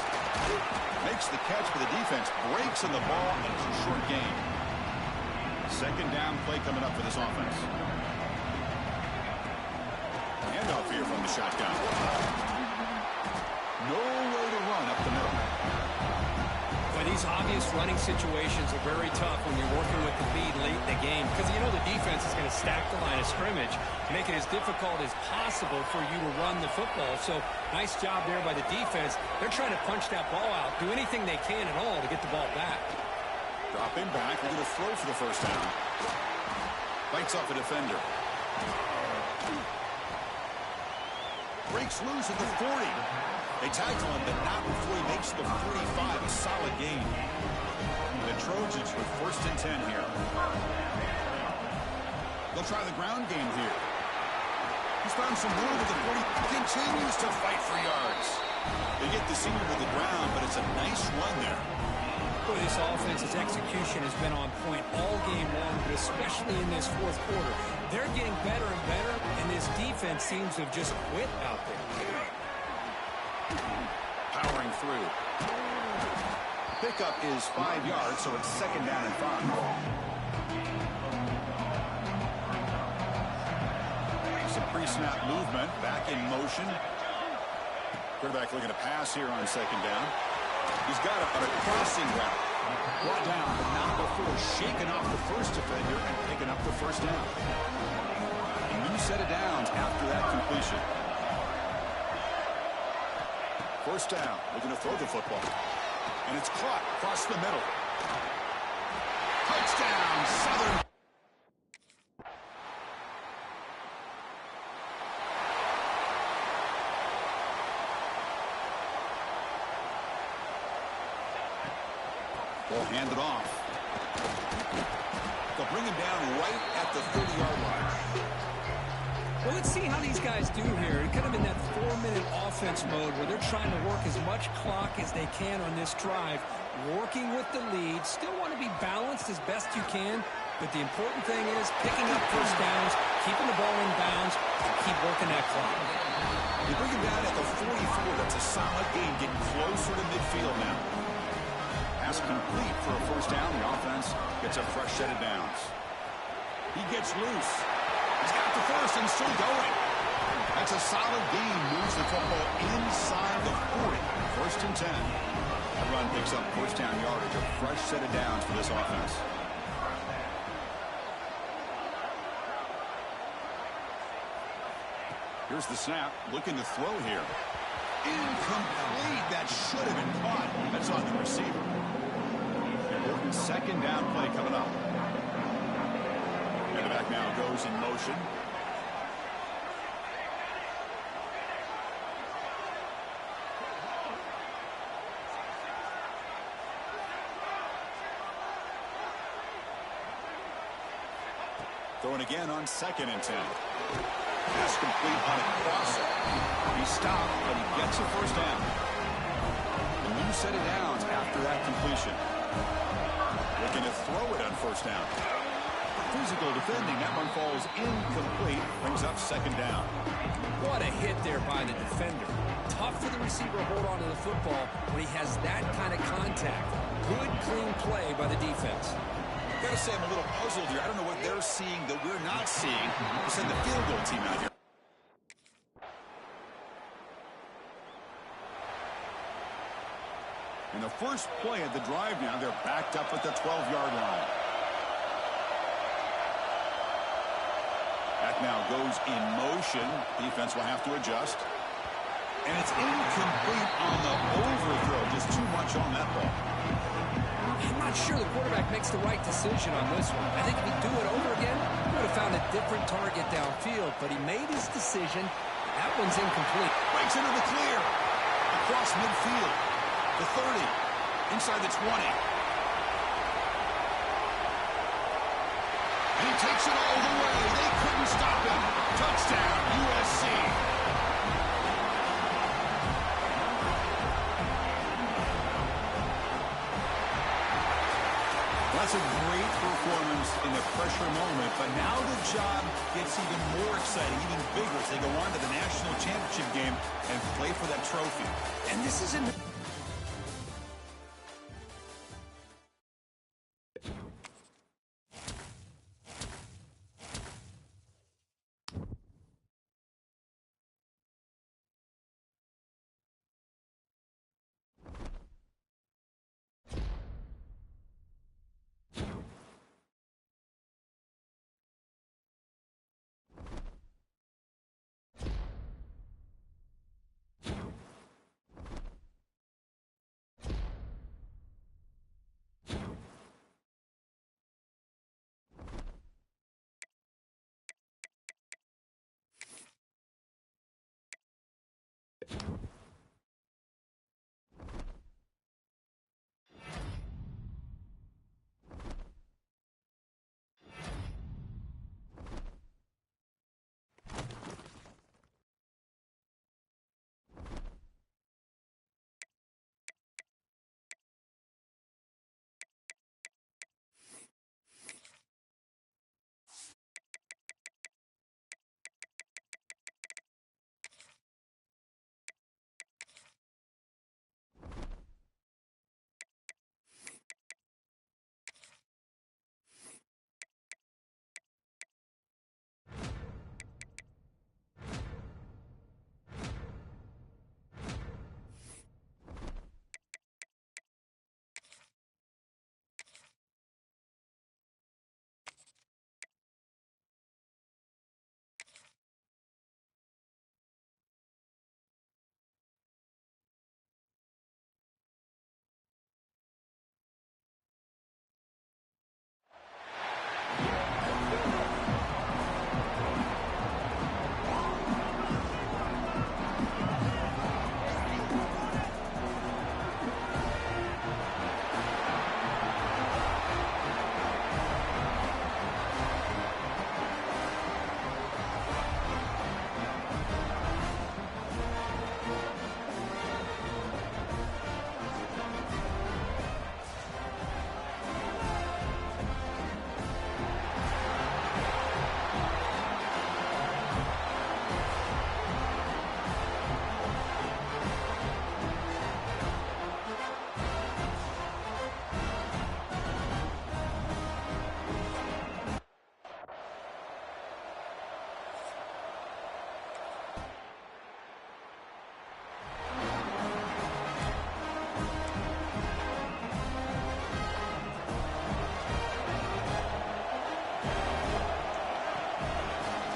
Makes the catch, but the defense breaks on the ball, and it's a short gain. Second down play coming up for this offense. Handoff here from the shotgun. Nowhere to run up the middle. Well, these obvious running situations are very tough when you're working with the lead late in the game, because you know the defense is going to stack the line of scrimmage, make it as difficult as possible for you to run the football. So nice job there by the defense. They're trying to punch that ball out, do anything they can at all to get the ball back. Dropping back, we're going to throw for the first down. Bites off a defender. Breaks loose at the 40. They tackle him, but not before he makes the 45. A solid gain. The Trojans with first and 10 here. They'll try the ground game here. He's found some room at the 40. Continues to fight for yards. They get the senior to the ground, but it's a nice run there. Boy, this offense's execution has been on point all game long, but especially in this fourth quarter. They're getting better and better, and this defense seems to have just quit out there. Powering through. Pickup is 5 yards, so it's second down and 5. Some pre-snap movement, back in motion. Quarterback looking to pass here on second down. He's got it on a crossing route. Brought down, but not before shaking off the first defender and picking up the first down. A new set of downs after that completion. First down, looking to throw the football. And it's caught across the middle. Touchdown, Southern. Ball handed off. They'll bring him down right at the 30-yard line. Well, let's see how these guys do here. Kind of in that 4-minute offense mode where they're trying to work as much clock as they can on this drive, working with the lead. Still want to be balanced as best you can, but the important thing is picking up first downs, keeping the ball in bounds, and keep working that clock. They bring him down at the 44. That's a solid gain, getting closer to midfield now. Pass complete for a first down. The offense gets a fresh set of downs. He gets loose. He's got the first and still going. That's a solid gain. Moves the football inside the 40. First and 10. That run picks up first down yardage. A fresh set of downs for this offense. Here's the snap. Looking to throw here. Incomplete. That should have been caught. That's on the receiver. Important second down play coming up. And the back now goes in motion. Throwing again on second and 10. Pass complete on a crosser. He stopped, but he gets a first down. A new set of downs after that completion. Looking to throw it on first down. Physical defending. That one falls incomplete. Brings up second down. What a hit there by the defender. Tough for the receiver to hold on to the football when he has that kind of contact. Good, clean play by the defense. I've got to say I'm a little puzzled here. I don't know what they're seeing that we're not seeing to send the field goal team out here. In the first play of the drive now, they're backed up at the 12-yard line. Back now goes in motion. Defense will have to adjust. And it's incomplete on the overthrow. Just too much on that ball. I'm not sure the quarterback makes the right decision on this one. I think if he'd do it over again, he would have found a different target downfield. But he made his decision. That one's incomplete. Breaks into the clear. Across midfield. The 30. Inside the 20. And he takes it all the way. They couldn't stop him. Touchdown, USC. That's a great performance in the pressure moment, but now the job gets even more exciting, even bigger as they go on to the national championship game and play for that trophy. And this is in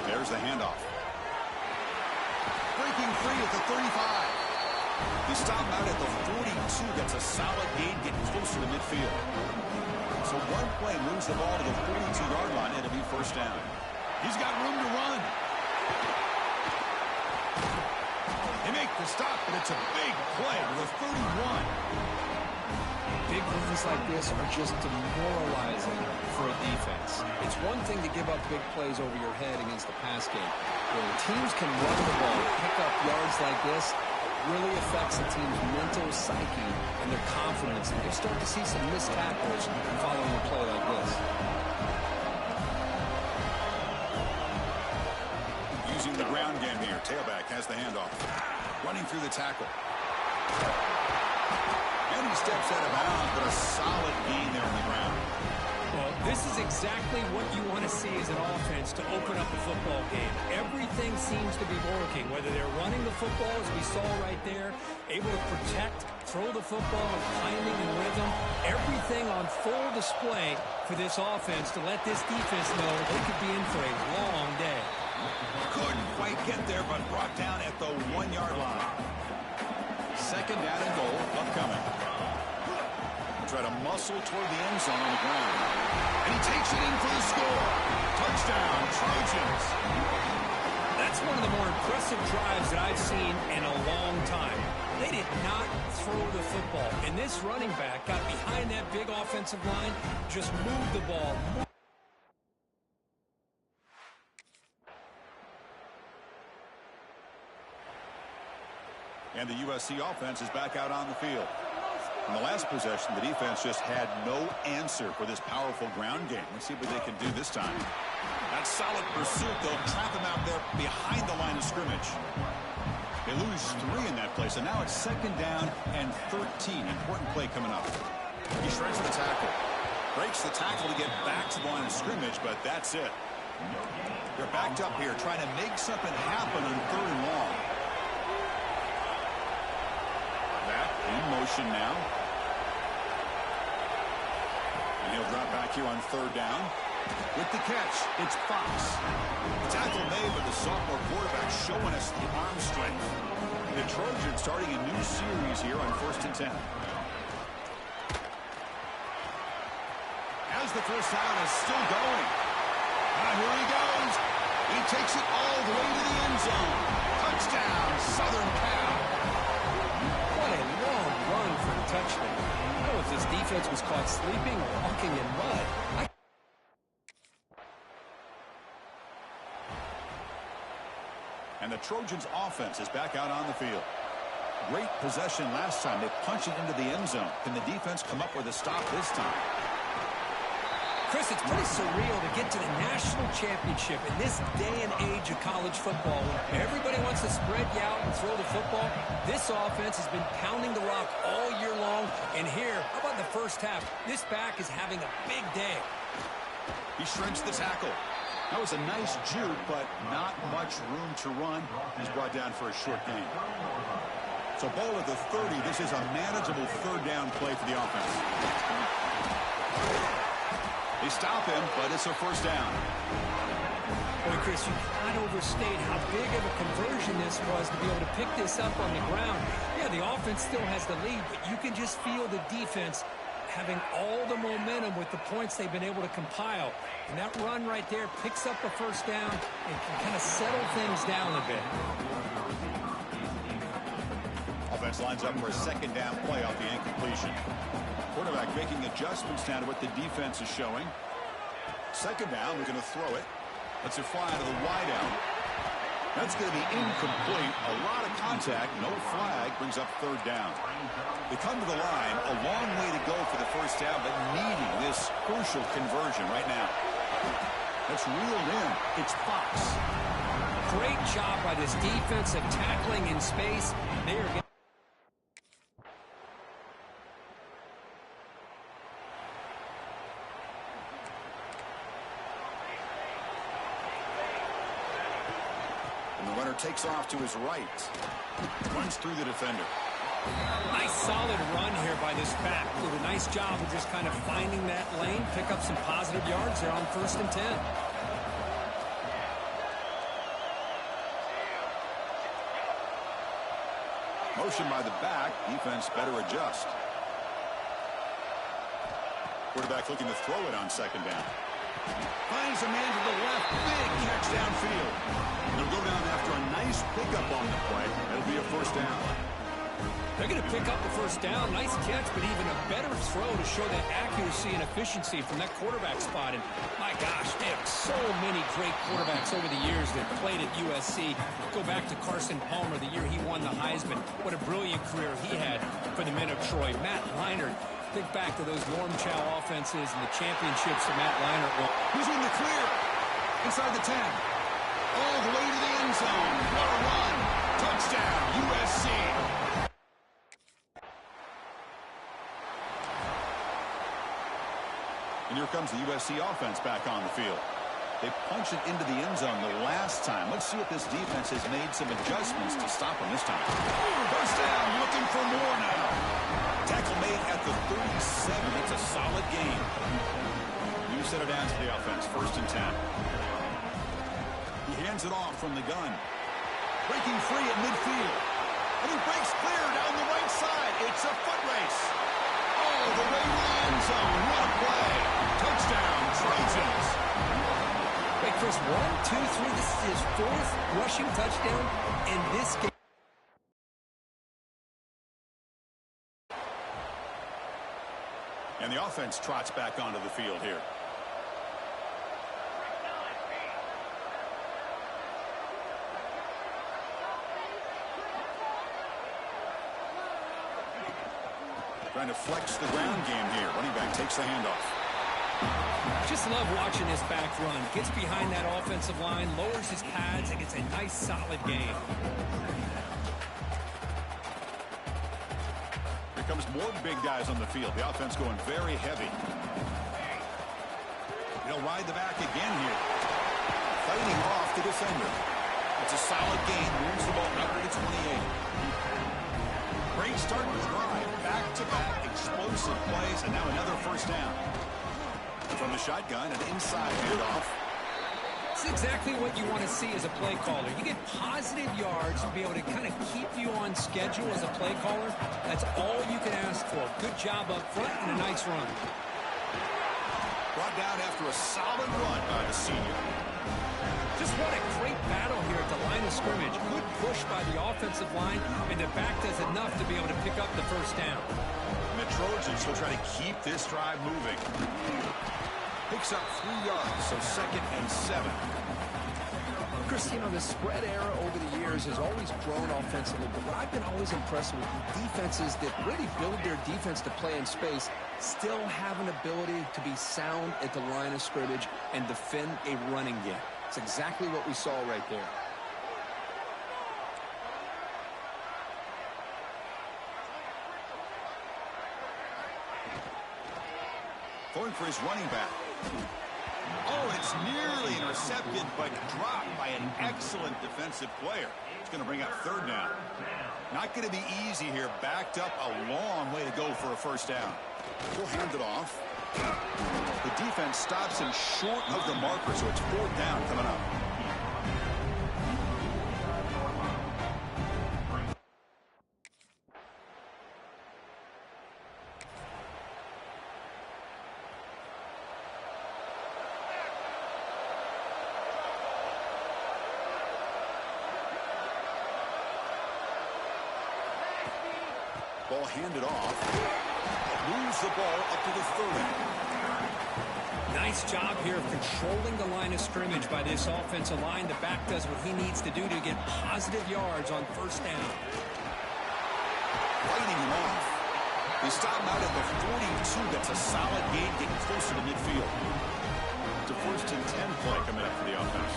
There's the handoff. Breaking free at the 35. He stopped out at the 42. That's a solid gain, getting closer to midfield. So one play moves the ball to the 42-yard line, and it'll be first down. He's got room to run. They make the stop, but it's a big play to the 31. Big runs like this are just demoralizing for a defense. It's one thing to give up big plays over your head against the pass game. When teams can run the ball, pick up yards like this, it really affects the team's mental psyche and their confidence. And you start to see some missed tackles following a play like this. Using the ground game here. Tailback has the handoff. Running through the tackle. And he steps out of bounds, but a solid gain there on the ground. Well, this is exactly what you want to see as an offense to open up a football game. Everything seems to be working, whether they're running the football, as we saw right there, able to protect, throw the football with timing and rhythm. Everything on full display for this offense to let this defense know they could be in for a long day. Couldn't quite get there, but brought down at the 1-yard line. second down and goal upcoming. Try to muscle toward the end zone on the ground. And he takes it in for the score. Touchdown, Trojans. That's one of the more impressive drives that I've seen in a long time. They did not throw the football. And this running back got behind that big offensive line, just moved the ball. And the USC offense is back out on the field. In the last possession, the defense just had no answer for this powerful ground game. Let's see what they can do this time. That solid pursuit, they'll trap him out there behind the line of scrimmage. They lose 3 in that play, so now it's second down and 13. Important play coming up. He shreds the tackle. Breaks the tackle to get back to the line of scrimmage, but that's it. They're backed up here trying to make something happen on 3rd and long. That in motion now. And he'll drop back here on 3rd down. With the catch, it's Fox. The tackle made, but the sophomore quarterback showing us the arm strength. The Trojans starting a new series here on 1st and 10. As the first down is still going. Here he goes. He takes it all the way to the end zone. Touchdown, Southern Cal. What a long run for a touchdown. I don't know if this defense was caught sleeping or walking in mud. And the Trojans offense is back out on the field. Great possession last time. They punch it into the end zone. Can the defense come up with a stop this time? Chris, it's pretty surreal to get to the national championship in this day and age of college football. When everybody wants to spread you out and throw the football, this offense has been pounding the rock all year long. And here, how about the first half? This back is having a big day. He shreds the tackle. That was a nice juke, but not much room to run. He's brought down for a short gain. So ball at the 30. This is a manageable 3rd down play for the offense. They stop him, but it's a 1st down. Boy, Chris, you cannot overstate how big of a conversion this was to be able to pick this up on the ground. Yeah, the offense still has the lead, but you can just feel the defense having all the momentum with the points they've been able to compile. And that run right there picks up a 1st down and can kind of settle things down a bit. Offense lines up for a 2nd down play off the incompletion. Quarterback making adjustments now to what the defense is showing. 2nd down, we're going to throw it. Lets it fly to the wideout. That's going to be incomplete. A lot of contact, no flag, brings up 3rd down. They come to the line, a long way to go for the 1st down, but needing this crucial conversion right now. That's reeled in. It's Fox. Great job by this defense of tackling in space. They are getting takes off to his right. Runs through the defender. Nice solid run here by this back. Did a nice job of just kind of finding that lane, pick up some positive yards there on 1st and 10. Motion by the back. Defense better adjust. Quarterback looking to throw it on 2nd down. Finds a man to the left. Big catch downfield. They'll go down after a nice pickup on the play. That'll be a 1st down. They're going to pick up the 1st down. Nice catch, but even a better throw to show that accuracy and efficiency from that quarterback spot. And my gosh, they have so many great quarterbacks over the years that played at USC. Go back to Carson Palmer, the year he won the Heisman. What a brilliant career he had for the men of Troy. Matt Leinart. Think back to those Norm Chow offenses and the championships that Matt Leinart won. He's in the clear. Inside the 10. All the way to the end zone. What a run. Touchdown, USC. And here comes the USC offense back on the field. They punched it into the end zone the last time. Let's see if this defense has made some adjustments to stop them this time. First down, looking for more now. Tackle made at the 37. It's a solid game. You set it down to the offense. 1st and 10. He hands it off from the gun. Breaking free at midfield. And he breaks clear down the right Chris, 1, 2, 3. This is his 4th rushing touchdown in this game. And the offense trots back onto the field here. Trying to flex the ground game here. Running back takes the handoff. Just love watching this back run. Gets behind that offensive line, lowers his pads, and gets a nice, solid gain. Here comes more big guys on the field. The offense going very heavy. They'll ride the back again here. Fighting off the defender. It's a solid gain. Moves the ball out to 28. Great start to the drive. Back-to-back explosive plays, and now another first down. From the shotgun, an inside handoff. It's exactly what you want to see as a play caller. You get positive yards to be able to kind of keep you on schedule as a play caller. That's all you can ask for. Good job up front and a nice run. Brought down after a solid run by the senior. Just what a great battle here at the line of scrimmage. Good push by the offensive line, and the back does enough to be able to pick up the first down. And the Trojans will try to keep this drive moving. Picks up 3 yards, so 2nd and 7. Chris, you know, the spread era over the years has always grown offensively, but what I've been always impressed with defenses that really build their defense to play in space still have an ability to be sound at the line of scrimmage and defend a running game. It's exactly what we saw right there. Going for his running back. Oh, it's nearly intercepted, but dropped by an excellent defensive player. It's going to bring up 3rd down. Not going to be easy here. Backed up a long way to go for a first down. He'll hand it off. The defense stops him short of the marker, so it's 4th down coming up. Ball handed off. Moves the ball up to the 30. Nice job here of controlling the line of scrimmage by this offensive line. The back does what he needs to do to get positive yards on first down. Fighting him off. They stop him out at the 42. That's a solid gain, getting closer to midfield. It's a 1st and 10 play coming up for the offense.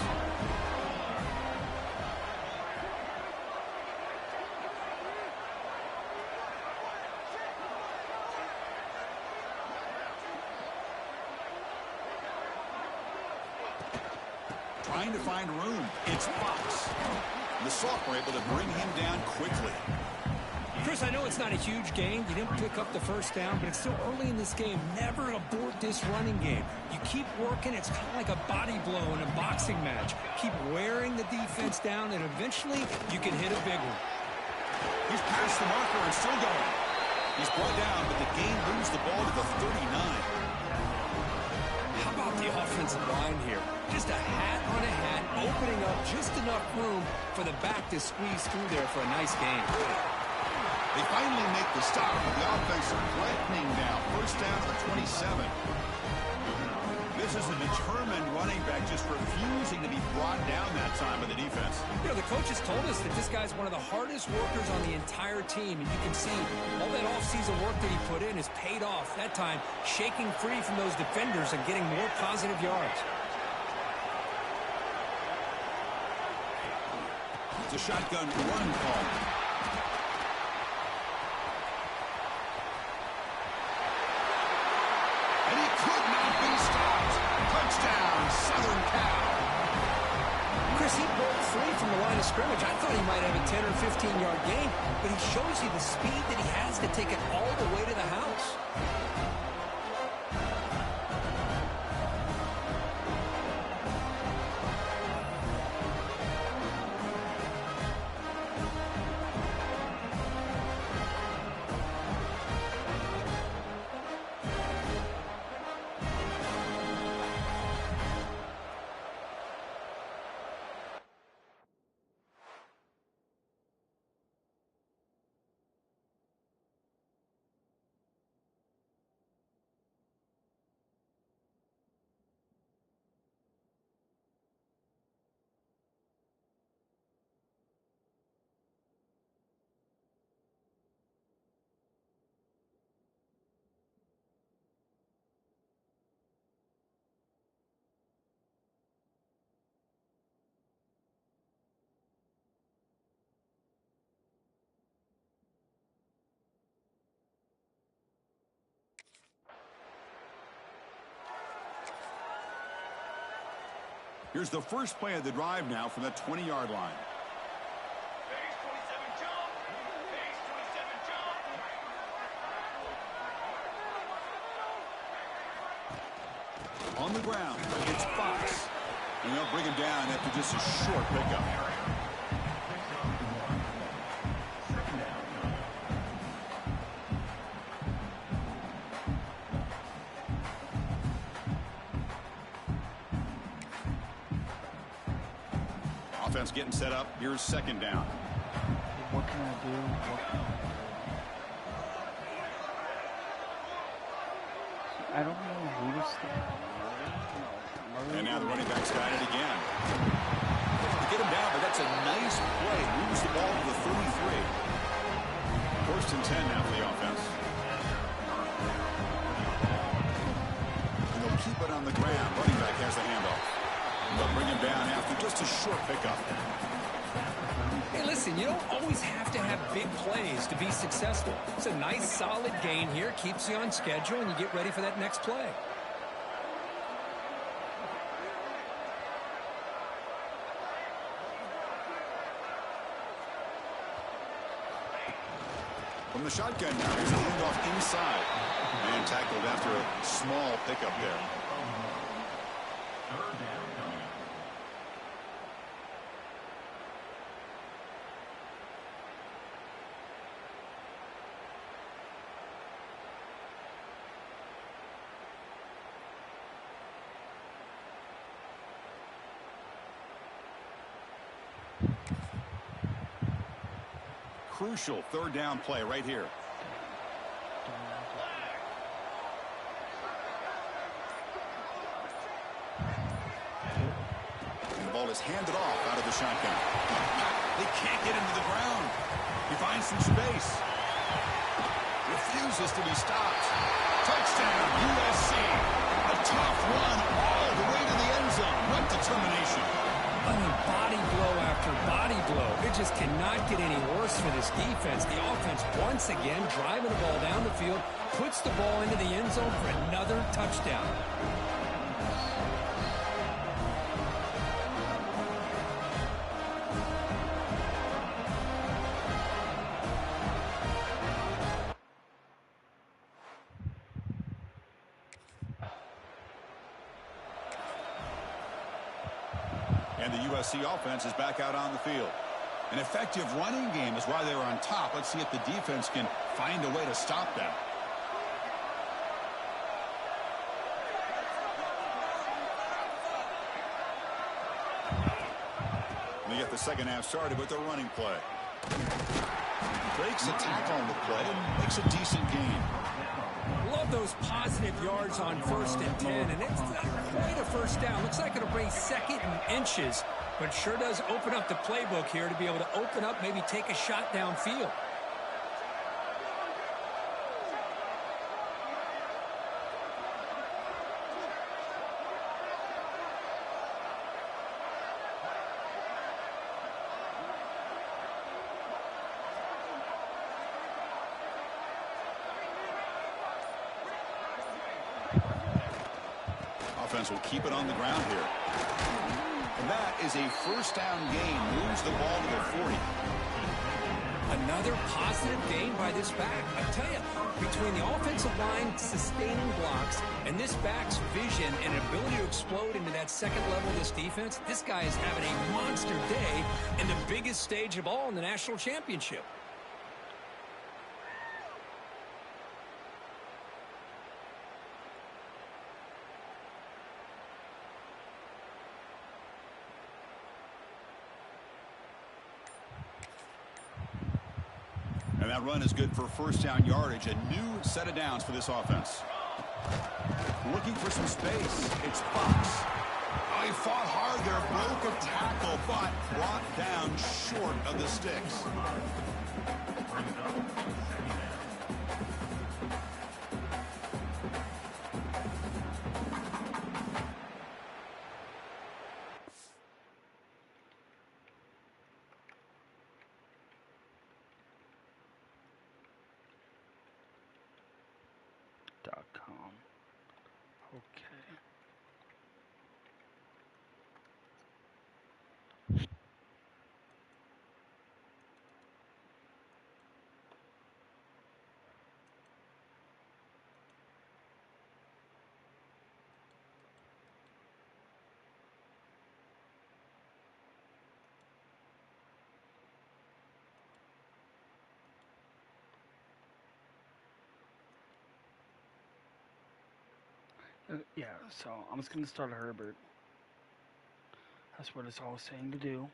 Trying to find room. It's Fox. The sophomore able to bring him down quickly. Chris, I know it's not a huge gain. You didn't pick up the first down, but it's still early in this game. Never abort this running game. You keep working. It's kind of like a body blow in a boxing match. Keep wearing the defense down, and eventually you can hit a big one. He's past the marker and still going. He's brought down, but the game moves the ball to the 39. How about the offensive line here? Just a hat on a hat, opening up just enough room for the back to squeeze through there for a nice gain. They finally make the stop, but the offense threatening now. First down for 27. This is a determined running back just refusing to be brought down that time by the defense. You know, the coaches told us that this guy's one of the hardest workers on the entire team, and you can see all that offseason work that he put in has paid off. That time, shaking free from those defenders and getting more positive yards. It's a shotgun run call. And he could not be stopped. Touchdown, Southern Cal. Chris, he broke free from the line of scrimmage. I thought he might have a 10 or 15-yard gain, but he shows you the speed that he has to take it all the way to the house. Here's the first play of the drive now from the 20-yard line. On the ground, it's Fox. And they'll bring him down after just a short pickup. Offense getting set up. Here's second down. What can I do? I don't know who to stop. And now the running back's got it again. To get him down, but that's a nice play. Moves the ball to the 33. First and 10 now for the offense. And they'll keep it on the ground. Running back has the handoff. They'll bring him down after just a short pickup. Hey, listen, you don't always have to have big plays to be successful. It's a nice, solid gain here. Keeps you on schedule, and you get ready for that next play. From the shotgun now, here's a handoff inside. And tackled after a small pickup there. Crucial third down play right here. And the ball is handed off out of the shotgun. They can't get into the ground. He finds some space. Refuses to be stopped. Touchdown, USC. A tough run all the way to the end zone. What determination. I mean, body blow after body blow. It just cannot get any worse for this defense. The offense, once again, driving the ball down the field, puts the ball into the end zone for another touchdown. And the USC offense is back out on the field. An effective running game is why they were on top. Let's see if the defense can find a way to stop them. They get the second half started with their running play. Breaks a tackle on the play and makes a decent gain. Love those positive yards on 1st and 10, and it's not quite a first down. Looks like it'll bring second and inches, but sure does open up the playbook here to be able to open up, maybe take a shot downfield. Offense will keep it on the ground here. And that is a first down gain. Moves the ball to the 40. Another positive gain by this back. I tell you, between the offensive line sustaining blocks and this back's vision and ability to explode into that second level of this defense, this guy is having a monster day in the biggest stage of all in the national championship. And that run is good for first down yardage. A new set of downs for this offense. Looking for some space. It's Fox. Oh, he fought hard there. Broke a tackle, but brought down short of the sticks. .com. Okay. Yeah, so I'm just going to start Herbert. That's what it's all saying to do.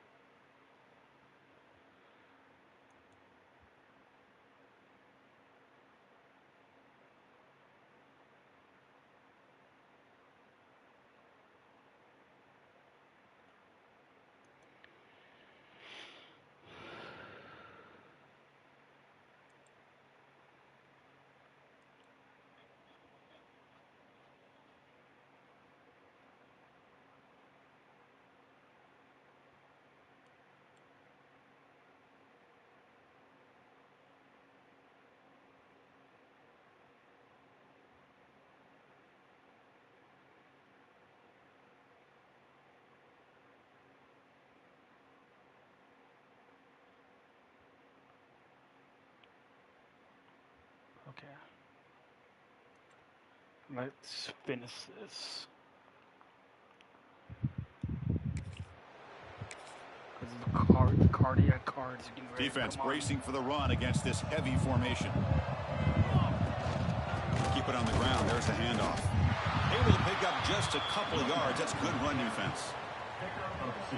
Okay. Let's finish this. Because the cardiac cards are getting ready. Defense bracing for the run against this heavy formation. Keep it on the ground. There's the handoff. Able to pick up just a couple of yards. That's good run defense.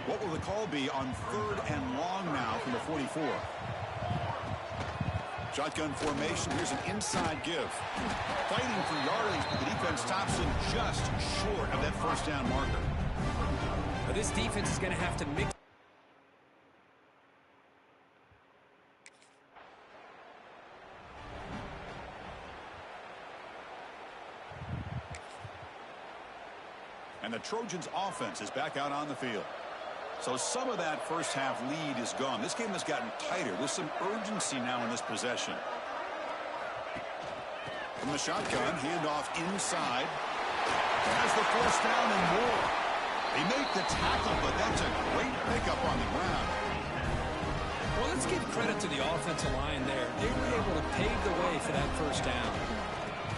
What will the call be on 3rd and long now from the 44? Shotgun formation. Here's an inside give. Fighting for yardage, but the defense stops him just short of that first down marker. But this defense is going to have to mix. And the Trojans offense is back out on the field. So some of that first half lead is gone. This game has gotten tighter with some urgency now in this possession. From the shotgun, handoff inside. Has the first down and more. They make the tackle, but that's a great pickup on the ground. Well, let's give credit to the offensive line there. They were able to pave the way for that first down.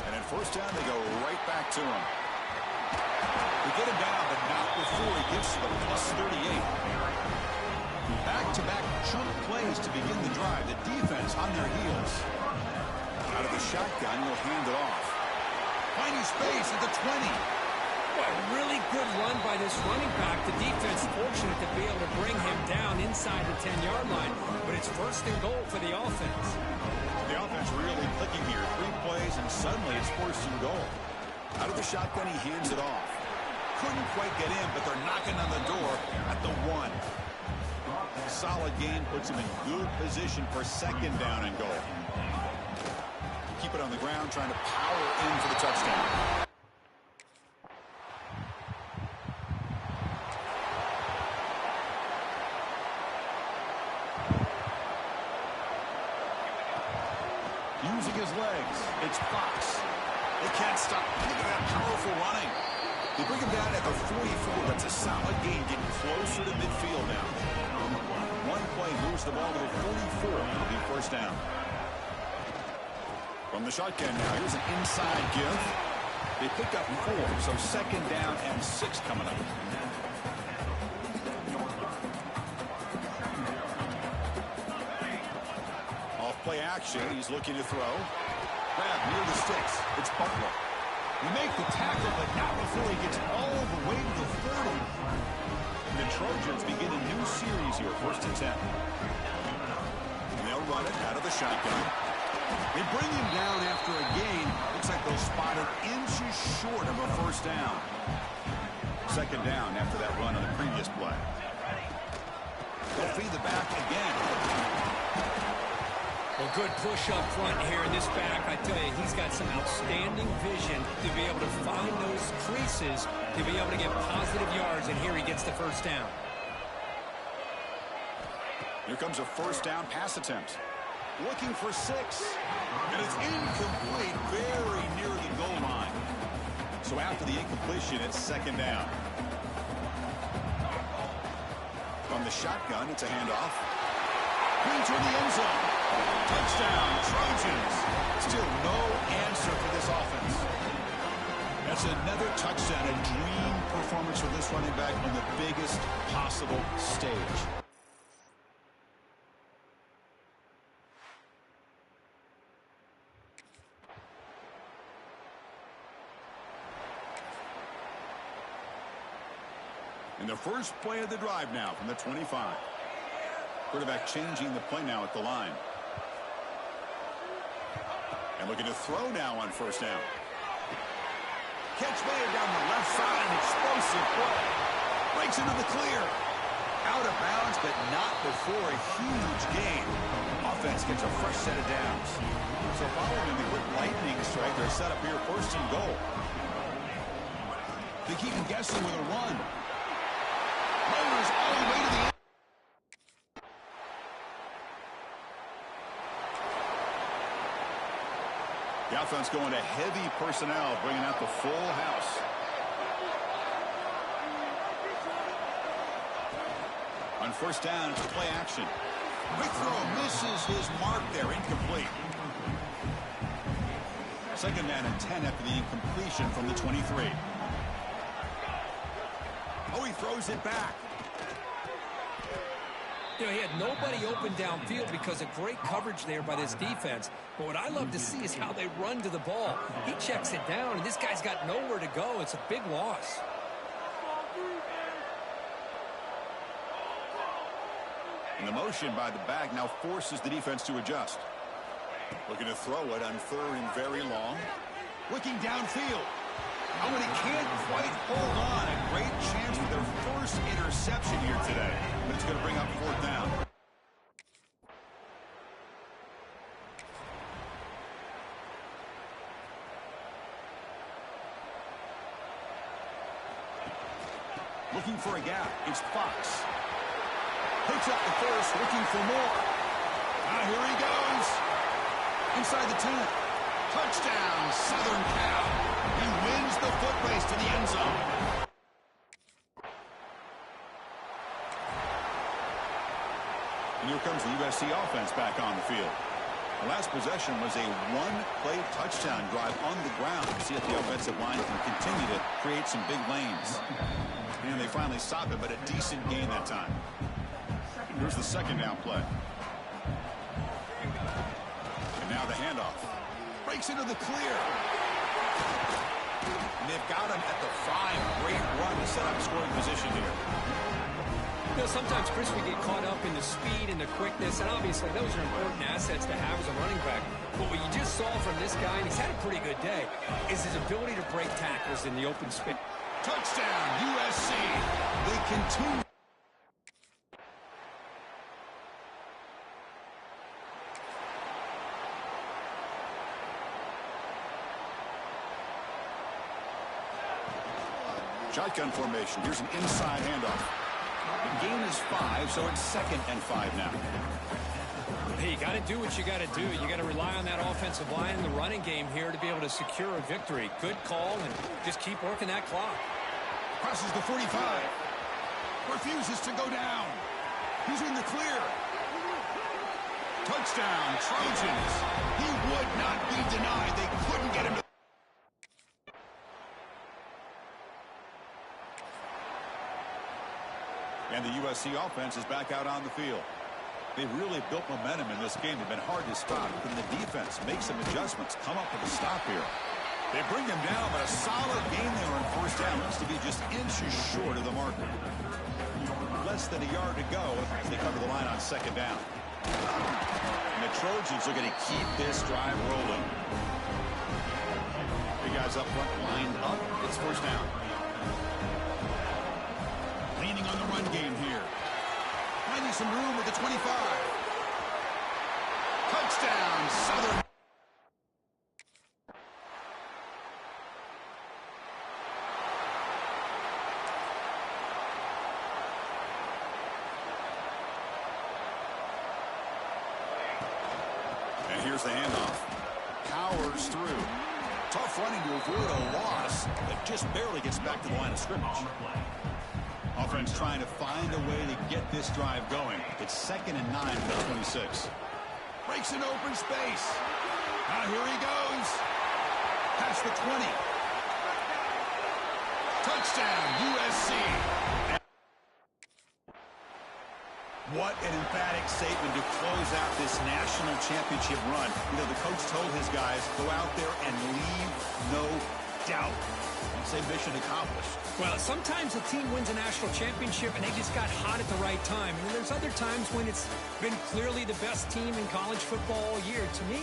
And at first down, they go right back to him. We get him down, but not before he gets to the +38. Back-to-back chunk plays to begin the drive. The defense on their heels. Out of the shotgun, he'll hand it off. Finding space at the 20. Boy, a really good run by this running back. The defense fortunate to be able to bring him down inside the 10-yard line. But it's 1st and goal for the offense. The offense really clicking here. 3 plays, and suddenly it's 1st and goal. Out of the shotgun, he hands it off. Couldn't quite get in, but they're knocking on the door at the 1. Solid game puts him in good position for 2nd down and goal. Keep it on the ground, trying to power in for the touchdown. Using his legs, it's Fox. They can't stop. Look at that powerful running. They bring him down at the 44. That's a solid gain, getting closer to midfield now. One play moves the ball to the 44. It'll be 1st down. From the shotgun now, here's an inside give. They pick up 4, so 2nd down and 6 coming up. Off play action, he's looking to throw. Grab near the sticks. It's Butler. You make the tackle, but not before he gets all the way to the 30. The Trojans begin a new series here, 1st and 10. And they'll run it out of the shotgun. They bring him down after a gain. Looks like they'll spot it inches short of a 1st down. 2nd down after that run on the previous play. They'll feed the back again. Well, good push up front here in this back. I tell you, he's got some outstanding vision to be able to find those creases, to be able to get positive yards, and here he gets the 1st down. Here comes a 1st down pass attempt. Looking for 6. And it's incomplete, very near the goal line. So after the incompletion, it's 2nd down. From the shotgun, it's a handoff. Into the end zone. Touchdown, Trojans. Still no answer for this offense. That's another touchdown, a dream performance for this running back on the biggest possible stage. And the first play of the drive now from the 25. Quarterback changing the play now at the line. And looking to throw now on first down. Catch made down the left side. An explosive play. Breaks into the clear. Out of bounds, but not before a huge gain. Offense gets a fresh set of downs. So following the quick lightning strike, they're set up here first and goal. They keep him guessing with a run. Runners all the way to the end. The offense going to heavy personnel, bringing out the full house. On first down, it's play action. Quick throw misses his mark there, incomplete. Second down and 10 after the incompletion from the 23. Oh, he throws it back. You know, he had nobody open downfield because of great coverage there by this defense. But what I love to see is how they run to the ball. He checks it down, and this guy's got nowhere to go. It's a big loss. And the motion by the back now forces the defense to adjust. Looking to throw it on third and very long. Looking downfield. Oh, and he can't quite hold on. A great chance for their first interception here today. But it's going to bring up fourth down. Looking for a gap. It's Fox. Picks up the first, looking for more. Here he goes. Inside the 10. Touchdown, Southern Cal. He wins the foot race to the end zone. And here comes the USC offense back on the field. The last possession was a one-play touchdown drive on the ground. See if the offensive line can continue to create some big lanes. And they finally stop it, but a decent gain that time. Here's the second down play. And now the handoff. Breaks into the clear. And they've got him at the 5. Great run to set up scoring position here. You know, sometimes, Chris, we get caught up in the speed and the quickness, and obviously those are important assets to have as a running back. But what you just saw from this guy, and he's had a pretty good day, is his ability to break tackles in the open space. Touchdown, USC. They continue. Shotgun formation. Here's an inside handoff. The gain is 5, so it's 2nd and 5 now. Hey, you got to do what you got to do. You got to rely on that offensive line in the running game here to be able to secure a victory. Good call, and just keep working that clock. Crosses the 45. Refuses to go down. He's in the clear. Touchdown, Trojans. He would not be denied. They couldn't get him to. And the USC offense is back out on the field. They've really built momentum in this game. They've been hard to stop. Can the defense make some adjustments, come up with a stop here? They bring him down, but a solid game there on first down. Looks to be just inches short of the marker. Less than a yard to go as they cover the line on second down. And the Trojans are going to keep this drive rolling. Big guys up front lined up. It's first down. Leaning on the run game here. Finding some room with the 25. Touchdown, Southern. And here's the handoff. Powers through. Tough running to avoid a loss, but just barely gets back to the line of scrimmage. Offense trying to find a way to get this drive going. It's 2nd and 9 for the 26. Breaks an open space. Here he goes. Past the 20. Touchdown, USC. What an emphatic statement to close out this national championship run. You know, the coach told his guys, go out there and leave no doubt. I'd say mission accomplished. Well, sometimes a team wins a national championship and they just got hot at the right time. And then there's other times when it's been clearly the best team in college football all year. To me,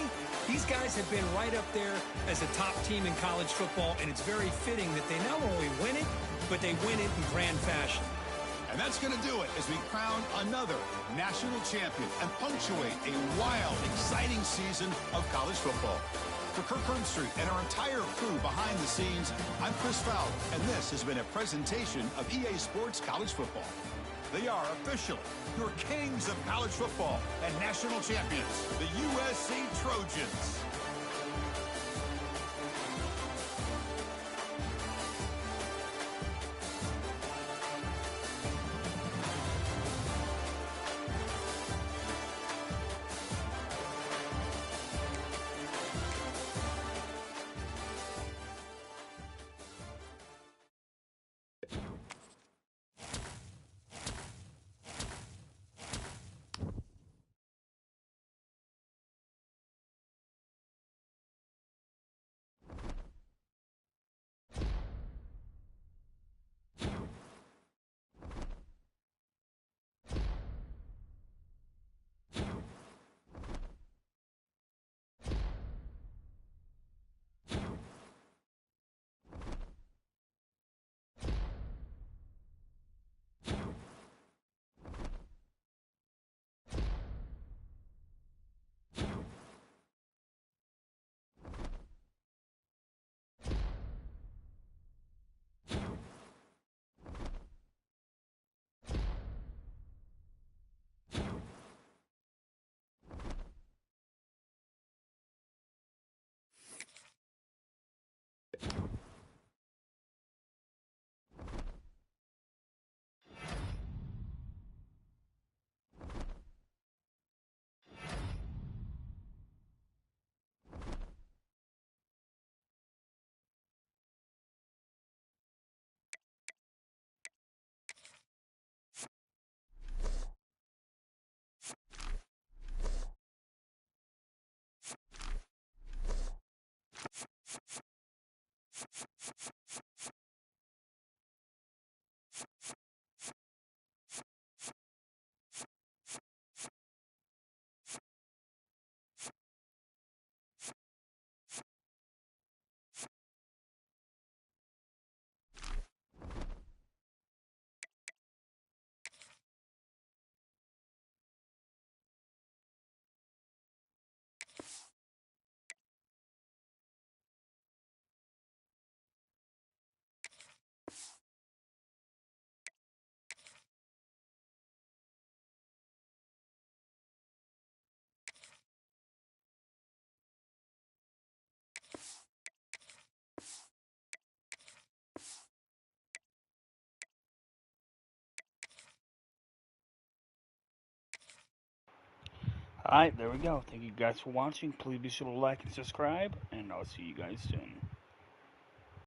these guys have been right up there as a top team in college football, and it's very fitting that they not only win it, but they win it in grand fashion. And that's going to do it as we crown another national champion and punctuate a wild, exciting season of college football. For Kirk Herbstreit and our entire crew behind the scenes, I'm Chris Fowler, and this has been a presentation of EA Sports College Football. They are officially your kings of college football and national champions, the USC Trojans. Alright, there we go. Thank you guys for watching. Please be sure to like and subscribe, and I'll see you guys soon.